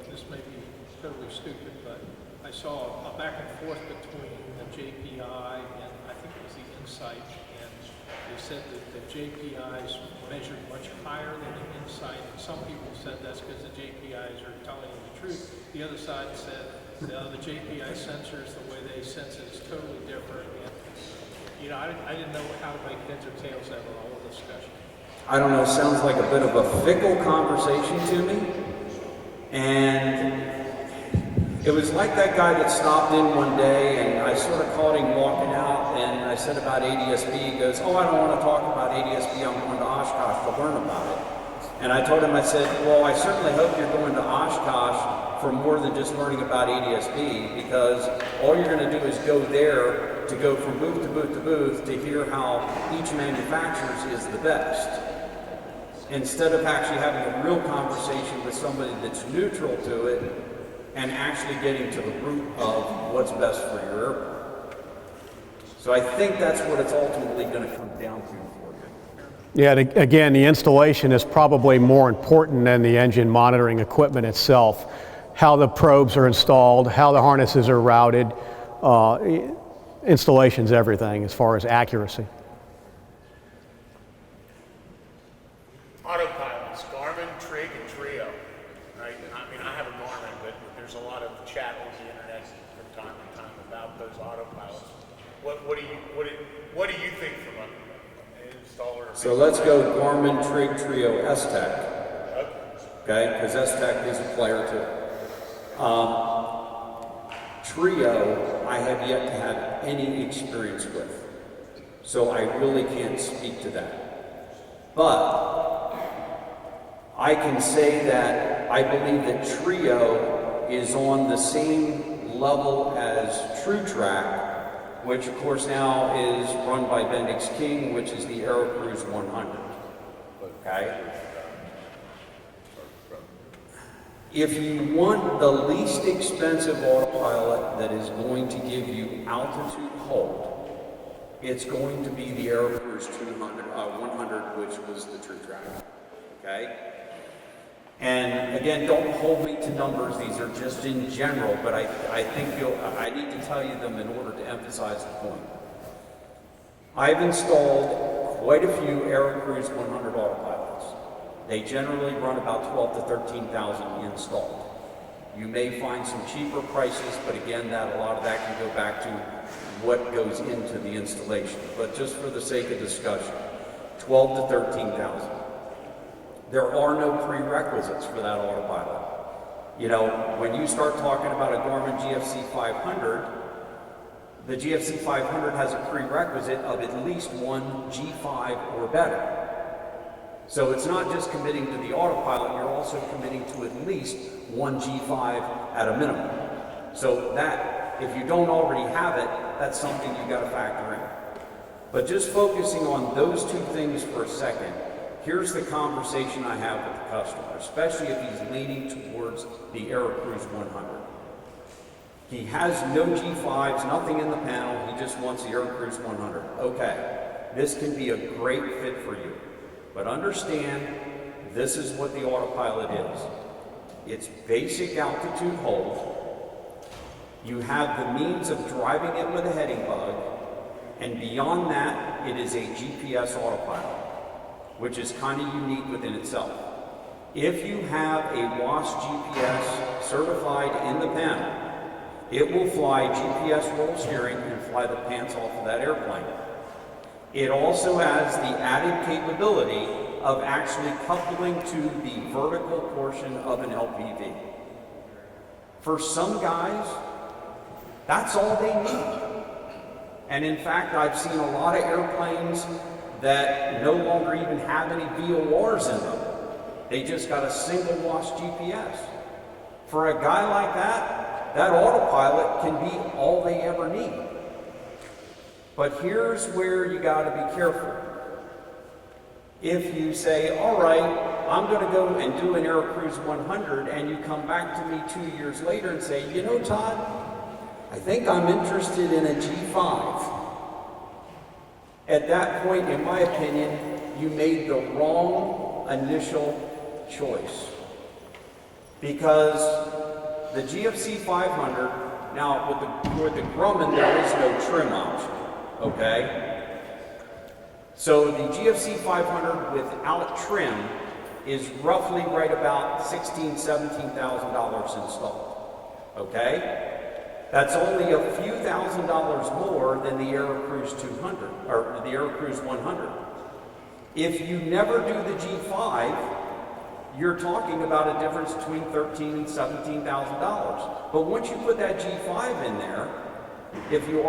this may be totally stupid, but I saw a back and forth between the JPI and I think it was the Insight, and they said that the JPIs measured much higher than the Insight, and some people said that's because the JPIs are telling you the truth. The other side said the JPI sensors, the way they sense it is totally different. And, you know, I didn't know how to make heads or tails out of the whole discussion. I don't know, sounds like a bit of a fickle conversation to me. And it was like that guy that stopped in one day and I sort of caught him walking out and I said about ADSB. He goes, oh, I don't want to talk about ADSB, I'm going to Oshkosh to learn about it. And I told him, I said, well, I certainly hope you're going to Oshkosh for more than just learning about ADSB, because all you're going to do is go there to go from booth to booth to booth to hear how each manufacturer's is the best, instead of actually having a real conversation with somebody that's neutral to it and actually getting to the root of what's best for your airplane. So I think that's what it's ultimately going to come down to for you. Yeah, again, the installation is probably more important than the engine monitoring equipment itself. How the probes are installed, how the harnesses are routed, installation's everything as far as accuracy. Autopilots, Garmin, Trig, and Trio, right? I mean, I have a Garmin, but there's a lot of chat on the internet from time to time about those autopilots. What do you think from an installer? So let's go Garmin, Trig, Trio, S-Tech. Okay, because S-Tech is a player too. Trio, I have yet to have any experience with, so I really can't speak to that. But I can say that I believe that Trio is on the same level as TrueTrack, which of course now is run by Bendix King, which is the Aerocruise 100. Okay? If you want the least expensive autopilot that is going to give you altitude hold, it's going to be the Aerocruise 100, which was the TrueTrack. Okay? And again, don't hold me to numbers. These are just in general, but I think I need to tell you them in order to emphasize the point. I've installed quite a few Aerocruise 100 autopilots. They generally run about 12 to 13,000 installed. You may find some cheaper prices, but again, a lot of that can go back to what goes into the installation. But just for the sake of discussion, 12 to 13,000. There are no prerequisites for that autopilot. You know, when you start talking about a Garmin GFC 500, the GFC 500 has a prerequisite of at least one G5 or better. So it's not just committing to the autopilot, you're also committing to at least one G5 at a minimum. So that, if you don't already have it, that's something you got to factor in. But just focusing on those two things for a second, here's the conversation I have with the customer, especially if he's leaning towards the AeroCruise 100. He has no G5s, nothing in the panel, he just wants the AeroCruise 100. Okay, this can be a great fit for you, but understand this is what the autopilot is. It's basic altitude hold. You have the means of driving it with a heading bug, and beyond that, it is a GPS autopilot, which is kind of unique within itself. If you have a WAS GPS certified in the panel, it will fly GPS roll steering and fly the pants off of that airplane. It also has the added capability of actually coupling to the vertical portion of an LPV. For some guys, that's all they need. And in fact, I've seen a lot of airplanes that no longer even have any VORs in them. They just got a single WAS GPS. For a guy like that, that autopilot can be all they ever need. But here's where you got to be careful. If you say, all right, I'm going to go and do an AeroCruise 100, and you come back to me 2 years later and say, you know, Todd, I think I'm interested in a G5. At that point, in my opinion, you made the wrong initial choice. Because the GFC 500, now with the Grumman, there is no trim option, okay? So the GFC 500 without trim is roughly right about $16,000, $17,000 installed, okay? That's only a few $1,000s more than the AeroCruise 200, or the AeroCruise 100. If you never do the G5, you're talking about a difference between $13,000 and $17,000. But once you put that G5 in there, if you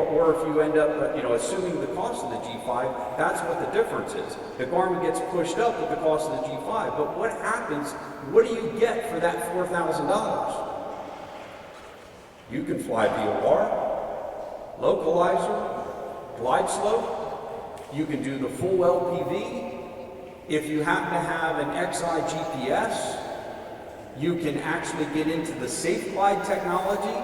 end up, assuming the cost of the G5, that's what the difference is. The Garmin gets pushed up with the cost of the G5. But what happens? What do you get for that $4,000? You can fly VOR, localizer, glide slope. You can do the full LPV. If you happen to have an XI GPS, you can actually get into the safe glide technology.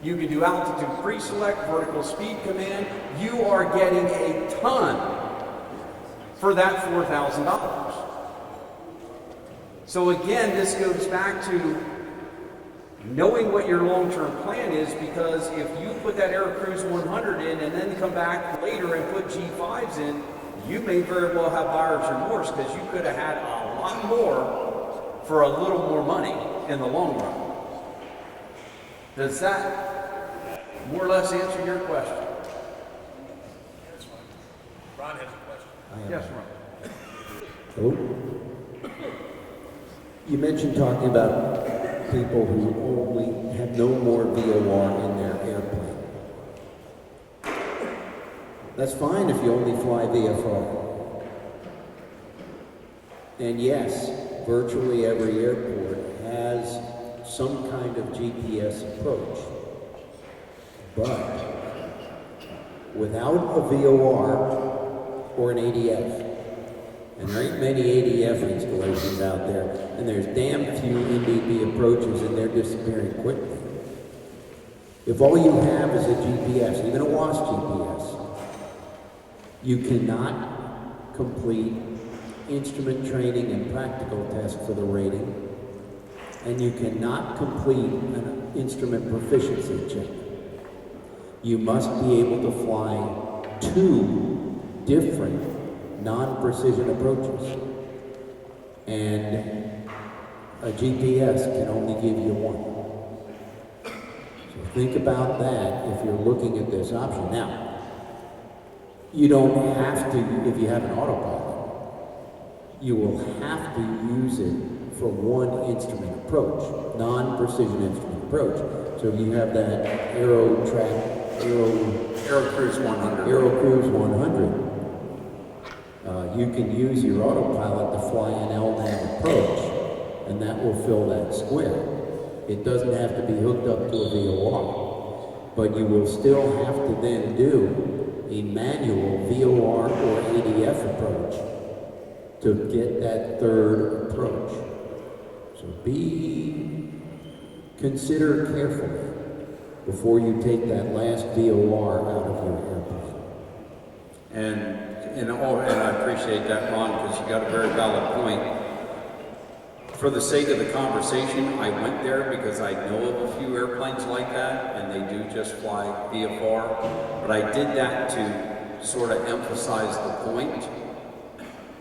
You can do altitude pre-select, vertical speed command. You are getting a ton for that $4,000. So again, this goes back to knowing what your long-term plan is, because if you put that AeroCruise 100 in and then come back later and put G5s in, you may very well have buyer's remorse, because you could have had a lot more for a little more money in the long run. Does that more or less answer your question? That's fine. Ron has a question. Yes, Ron. Hello? You mentioned talking about people who only have no more VOR in their airplane. That's fine if you only fly VFR. And yes, virtually every airport has some kind of GPS approach. But without a VOR or an ADF, and there ain't many ADF installations out there, and there's damn few NDB approaches, and they're disappearing quickly. If all you have is a GPS, even a WAS GPS, you cannot complete instrument training and practical tests for the rating, and you cannot complete an instrument proficiency check. You must be able to fly 2 different non-precision approaches, and a GPS can only give you 1. So think about that if you're looking at this option. Now, you don't have to, if you have an autopilot, you will have to use it for one instrument approach, non-precision instrument approach. So if you have that AeroCruise 100, you can use your autopilot to fly an LNAV approach, and that will fill that square. It doesn't have to be hooked up to a VOR, but you will still have to then do a manual VOR or ADF approach to get that third approach. So consider carefully before you take that last VOR out of your airplane. And I appreciate that, Ron, because you got a very valid point. For the sake of the conversation, I went there because I know of a few airplanes like that, and they do just fly VFR. But I did that to sort of emphasize the point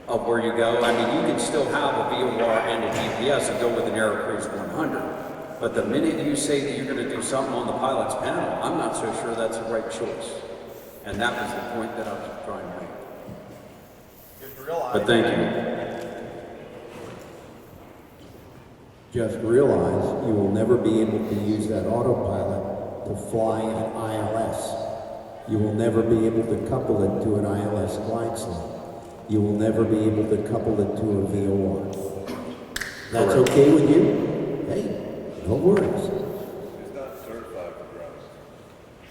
of where you go. I mean, you can still have a VOR and a GPS and go with an Aerocruise 100. But the minute you say that you're going to do something on the pilot's panel, I'm not so sure that's the right choice. And that was the point that I was trying to make. But thank you. Just realize you will never be able to use that autopilot to fly an ILS. You will never be able to couple it to an ILS glide slot. You will never be able to couple it to a VOR. That's okay with you? Hey, no worries. It's not certified for drones.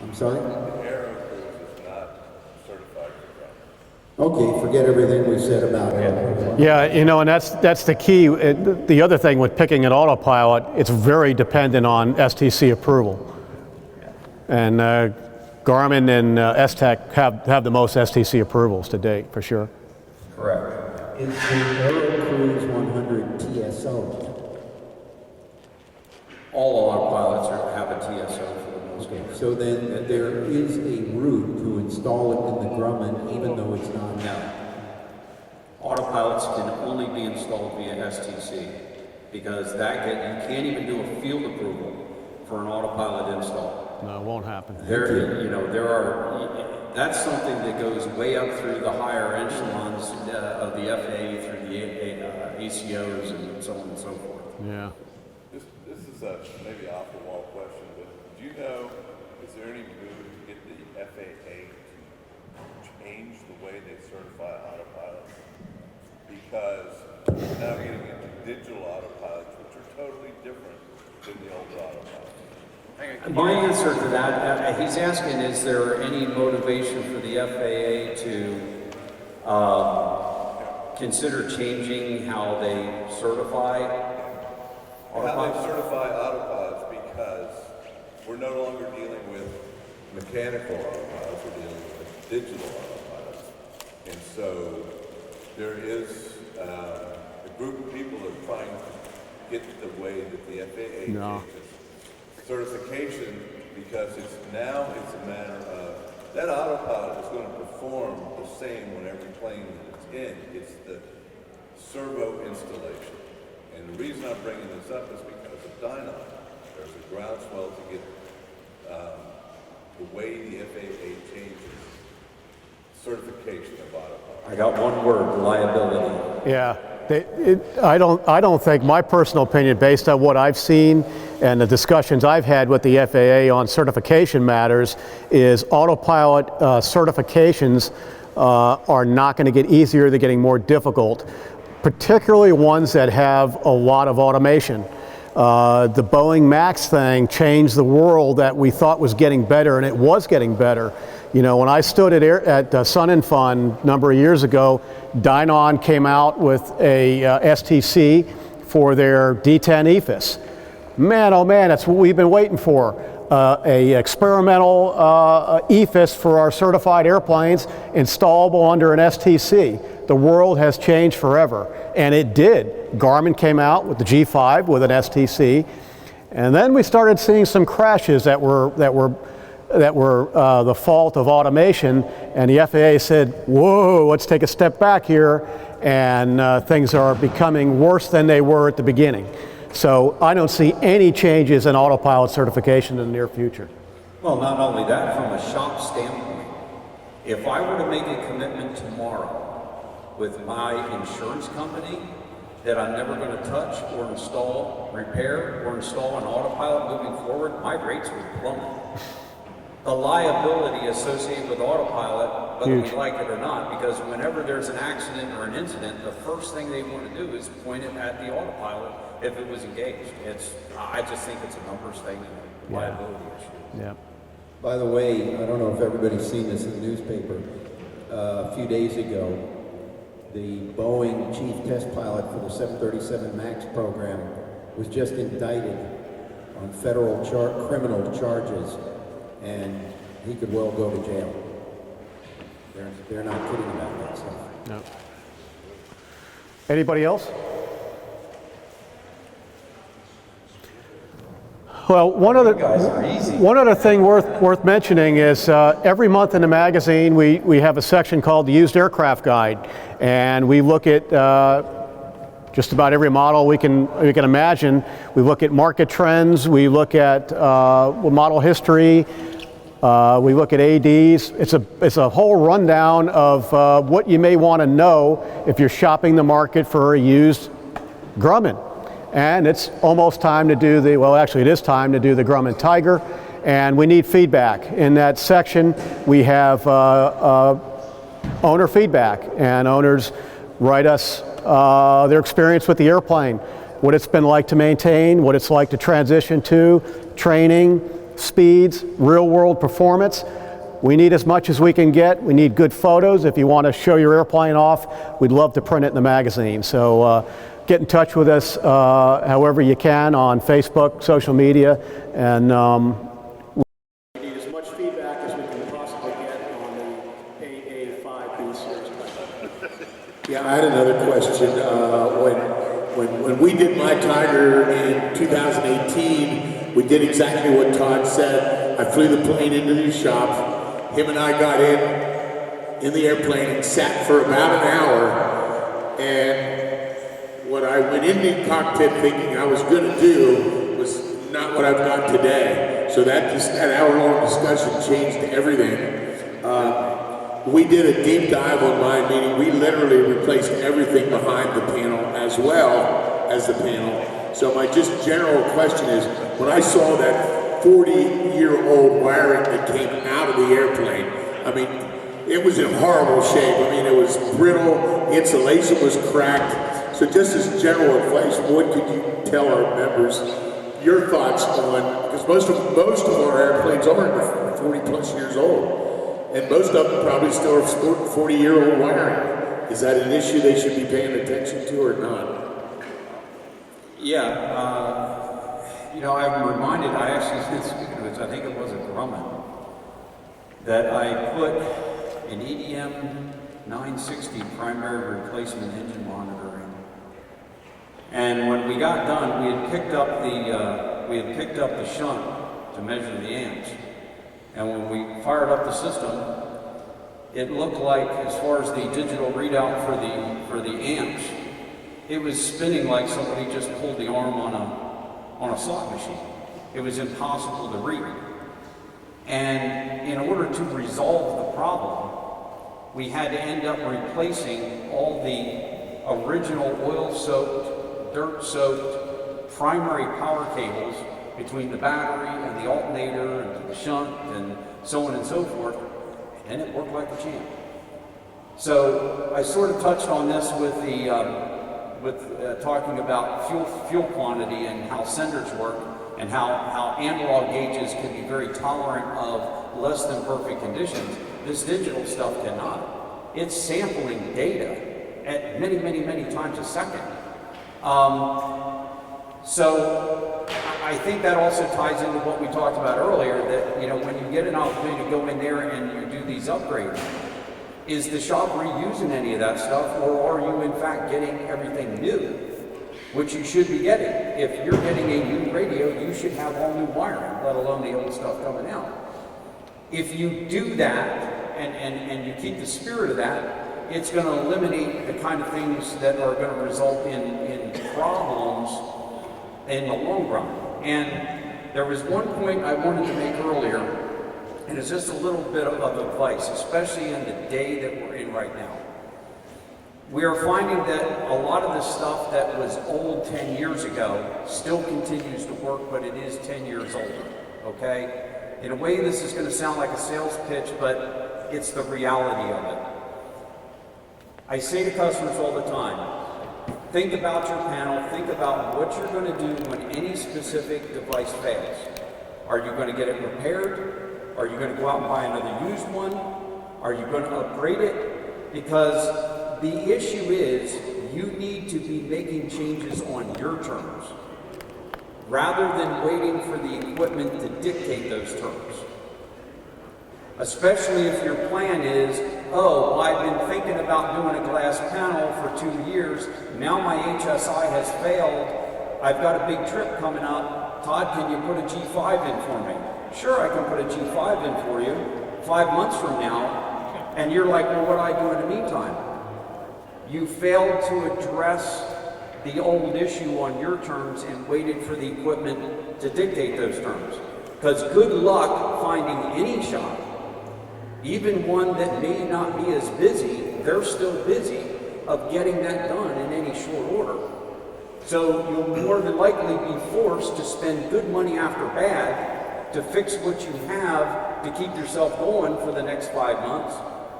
I'm sorry? Aerocruise is not certified for drones. Okay, forget everything we said about it. Yeah, you know, and that's the key. The other thing with picking an autopilot, it's very dependent on STC approval. And Garmin and STEC have the most STC approvals to date, for sure. Correct. Is the Aerocruise 100 TSO? All autopilots have a TSO for the most Okay, part. so then there is a route to install it in the Grumman, even though it's not No. Autopilots can only be installed via STC because you can't even do a field approval for an autopilot install. No, it won't happen. That's something that goes way up through the higher echelons of the FAA through the ACOs and so on and so forth. Yeah. This is a maybe off the wall question, but do you know, is there any move to get the FAA to change the way they certify autopilots? Because we're now getting into digital autopilots, which are totally different than the old autopilots. My answer to that, he's asking, is there any motivation for the FAA to consider changing how they certify How they autopilots? certify autopilots, because we're no longer dealing with mechanical autopilots, we're dealing with digital autopilots. And so there is a group of people that are trying to get the way that the FAA changes certification, because it's a matter of that autopilot is going to perform the same on every plane that it's in. It's the servo installation. And the reason I'm bringing this up is because of Dynon. There's a groundswell to get the way the FAA changes certification of autopilots. I got one word: reliability. Yeah. I don't think, my personal opinion, based on what I've seen and the discussions I've had with the FAA on certification matters, is autopilot certifications are not going to get easier, they're getting more difficult, particularly ones that have a lot of automation. The Boeing MAX thing changed the world that we thought was getting better, and it was getting better. You know, when I stood at Sun and Fun a number of years ago, Dynon came out with a STC for their D10 EFIS. Man, oh man, that's what we've been waiting for. A experimental EFIS for our certified airplanes, installable under an STC. The world has changed forever, and it did. Garmin came out with the G5 with an STC, and then we started seeing some crashes that were the fault of automation, and the FAA said, whoa, let's take a step back here, and things are becoming worse than they were at the beginning. So I don't see any changes in autopilot certification in the near future. Well, not only that, from a shop standpoint, if I were to make a commitment tomorrow with my insurance company that I'm never going to touch or install, repair or install an autopilot moving forward, my rates would plummet. the liability associated with autopilot, whether Huge. we like it or not, because whenever there's an accident or an incident, the first thing they want to do is point it at the autopilot if it was engaged. I just think it's a numbers thing and a liability issue. Yeah. By the way, I don't know if everybody's seen this in the newspaper. A few days ago, the Boeing chief test pilot for the 737 MAX program was just indicted on federal criminal charges, and he could well go to jail. They're not kidding about that stuff. No. Anybody else? Well, one other thing worth mentioning is every month in the magazine we have a section called the Used Aircraft Guide, and we look at just about every model we can imagine. We look at market trends, we look at model history, we look at ADs. It's a whole rundown of what you may want to know if you're shopping the market for a used Grumman. And it's almost time to do it is time to do the Grumman Tiger, and we need feedback. In that section, we have owner feedback, and owners write us their experience with the airplane, what it's been like to maintain, what it's like to transition to, training, speeds, real-world performance. We need as much as we can get. We need good photos. If you want to show your airplane off, we'd love to print it in the magazine. So get in touch with us however you can on Facebook, social media, and we need as much feedback as we can possibly get on the AA5B series. Yeah, I had another question. When we did my Tiger in 2018, we did exactly what Todd said. I flew the plane into the shop. Him and I got in the airplane and sat for about an hour. And what I went into the cockpit thinking I was going to do was not what I've done today. So that hour-long discussion changed everything. We did a deep dive on mine, meaning we literally replaced everything behind the panel as well as the panel. So my just general question is, when I saw that 40-year-old wiring that came out of the airplane, I mean, it was in horrible shape. I mean, it was brittle, insulation was cracked. So just as general advice, what could you tell our members, your thoughts on, because most of our airplanes are 40-plus years old. And most of them probably still have 40-year-old wiring. Is that an issue they should be paying attention to or not? Yeah, I'm reminded, I actually, speaking of which, I think it was a Grumman, that I put an EDM 960 primary replacement engine monitor in. And when we got done, we had picked up the shunt to measure the amps. And when we fired up the system, it looked like, as far as the digital readout for the amps, it was spinning like somebody just pulled the arm on a slot machine. It was impossible to read. And in order to resolve the problem, we had to end up replacing all the original oil-soaked, dirt-soaked primary power cables between the battery and the alternator and the shunt and so on and so forth, and it worked like a champ. So I sort of touched on this with talking about fuel quantity and how senders work and how analog gauges can be very tolerant of less than perfect conditions. This digital stuff cannot. It's sampling data at many, many, many times a second. So I think that also ties into what we talked about earlier, that when you get an opportunity to go in there and you do these upgrades, is the shop reusing any of that stuff, or are you in fact getting everything new, which you should be getting? If you're getting a new radio, you should have all new wiring, let alone the old stuff coming out. If you do that and you keep the spirit of that, it's going to eliminate the kind of things that are going to result in problems in the long run. And there was one point I wanted to make earlier, and it's just a little bit of advice, especially in the day that we're in right now. We are finding that a lot of the stuff that was old 10 years ago still continues to work, but it is 10 years older, okay? In a way, this is going to sound like a sales pitch, but it's the reality of it. I say to customers all the time, think about your panel, think about what you're going to do when any specific device fails. Are you going to get it repaired? Are you going to go out and buy another used one? Are you going to upgrade it? Because the issue is you need to be making changes on your terms, rather than waiting for the equipment to dictate those terms. Especially if your plan is, oh, I've been thinking about doing a glass panel for 2 years, now my HSI has failed, I've got a big trip coming up, Todd, can you put a G5 in for me? Sure, I can put a G5 in for you 5 months from now, and you're like, well, what do I do in the meantime? You failed to address the old issue on your terms and waited for the equipment to dictate those terms. Because good luck finding any shop, even one that may not be as busy, they're still busy, of getting that done in any short order. So you'll more than likely be forced to spend good money after bad to fix what you have to keep yourself going for the next 5 months.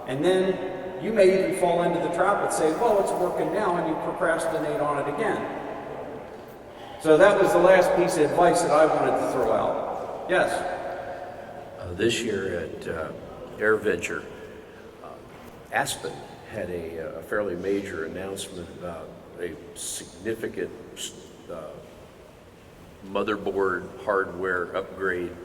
And then you may even fall into the trap and say, well, it's working now, and you procrastinate on it again. So that was the last piece of advice that I wanted to throw out. Yes? This year at AirVenture, Aspen had a fairly major announcement about a significant motherboard hardware upgrade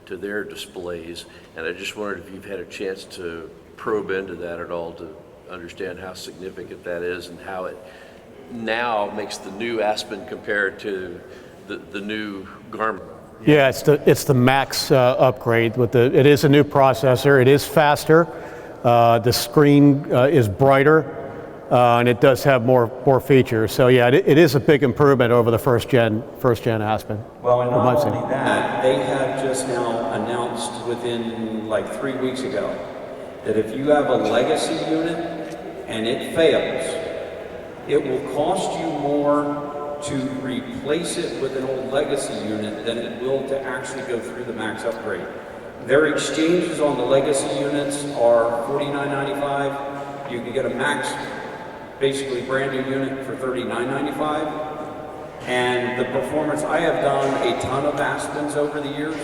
to their displays, and I just wondered if you've had a chance to probe into that at all to understand how significant that is and how it now makes the new Aspen compared to the new Garmin. Yeah, it's the Max upgrade. It is a new processor. It is faster. The screen is brighter, and it does have more features. So yeah, it is a big improvement over the first gen Aspen. Well, and not only that, they have just now announced within like 3 weeks ago that if you have a legacy unit and it fails, it will cost you more to replace it with an old legacy unit than it will to actually go through the Max upgrade. Their exchanges on the legacy units are $49.95. You can get a Max, basically brand new unit, for $39.95. And the performance, I have done a ton of Aspens over the years.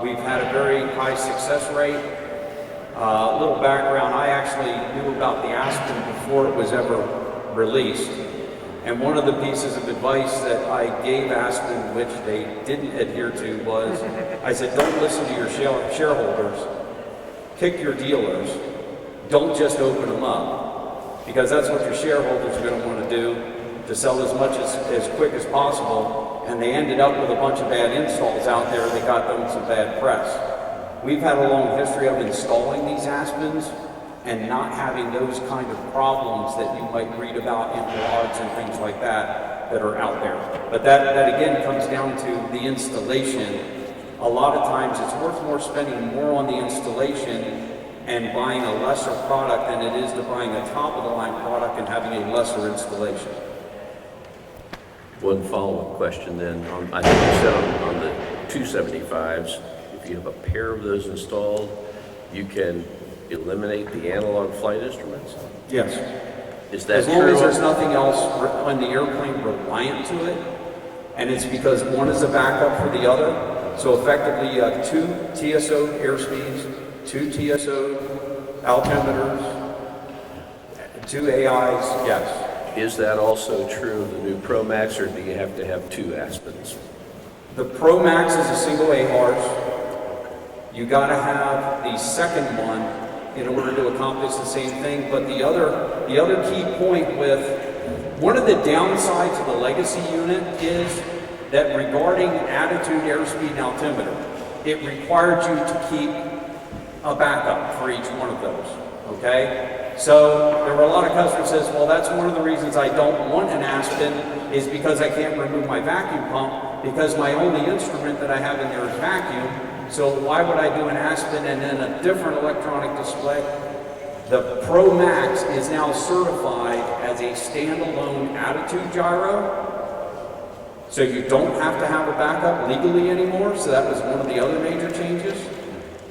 We've had a very high success rate. A little background, I actually knew about the Aspen before it was ever released. And one of the pieces of advice that I gave Aspen, which they didn't adhere to, was I said, don't listen to your shareholders, pick your dealers, don't just open them up, because that's what your shareholders are going to want to do, to sell as much as quick as possible. And they ended up with a bunch of bad installs out there. They got them some bad press. We've had a long history of installing these Aspens and not having those kind of problems that you might read about in blogs and things like that are out there. But that again comes down to the installation. A lot of times it's worth more spending more on the installation and buying a lesser product than it is to buying a top-of-the-line product and having a lesser installation. One follow-up question then. I think you said on the 275s, if you have a pair of those installed, you can eliminate the analog flight instruments? Yes. Is that true? As long as there's nothing else on the airplane reliant to it, and it's because one is a backup for the other. So effectively you have 2 TSO airspeeds, 2 TSO altimeters, 2 AIs, yes. Is that also true of the new Pro Max, or do you have to have 2 Aspens? The Pro Max is a single AHRS. You got to have the second one in order to accomplish the same thing. But the other key point with one of the downsides of the legacy unit is that regarding attitude, airspeed, and altimeter, it required you to keep a backup for each one of those. Okay? So there were a lot of customers who says, well, that's one of the reasons I don't want an Aspen, is because I can't remove my vacuum pump, because my only instrument that I have in there is vacuum. So why would I do an Aspen and then a different electronic display? The Pro Max is now certified as a standalone attitude gyro. So you don't have to have a backup legally anymore, so that was one of the other major changes.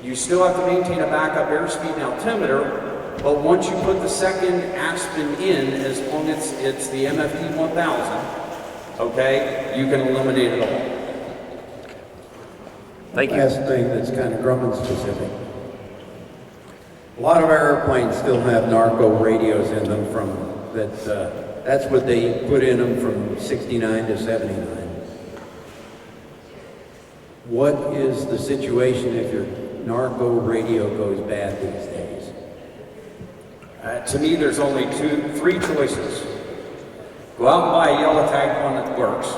You still have to maintain a backup airspeed and altimeter, but once you put the second Aspen in, as long as it's the MFD 1000, okay, you can eliminate it all. Thank you. Last thing that's kind of Grumman specific. A lot of airplanes still have narco radios in them from that, that's what they put in them from 69 to 79. What is the situation if your narco radio goes bad these days? To me, there's only three choices. Go out and buy a yellow tag one that works,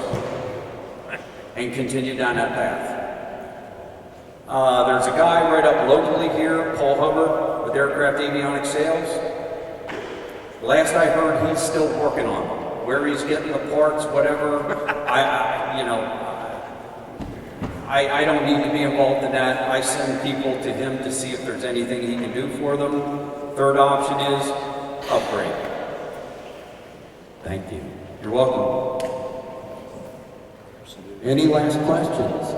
and continue down that path. There's a guy right up locally here, Paul Hubbard, with Aircraft Avionics Sales. Last I heard, he's still working on them. Where he's getting the parts, whatever, I don't need to be involved in that. I send people to him to see if there's anything he can do for them. Third option is upgrade. Thank you. You're welcome. Any last questions?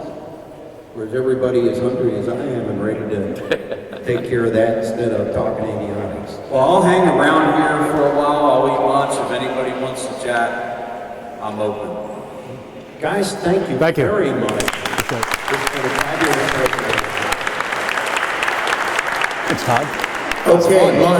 Or is everybody as hungry as I am and ready to take care of that instead of talking avionics? Well, I'll hang around here for a while. I'll eat lunch. If anybody wants to chat, I'm open. Guys, thank you very much. It's been a fabulous presentation. It's Todd. Okay,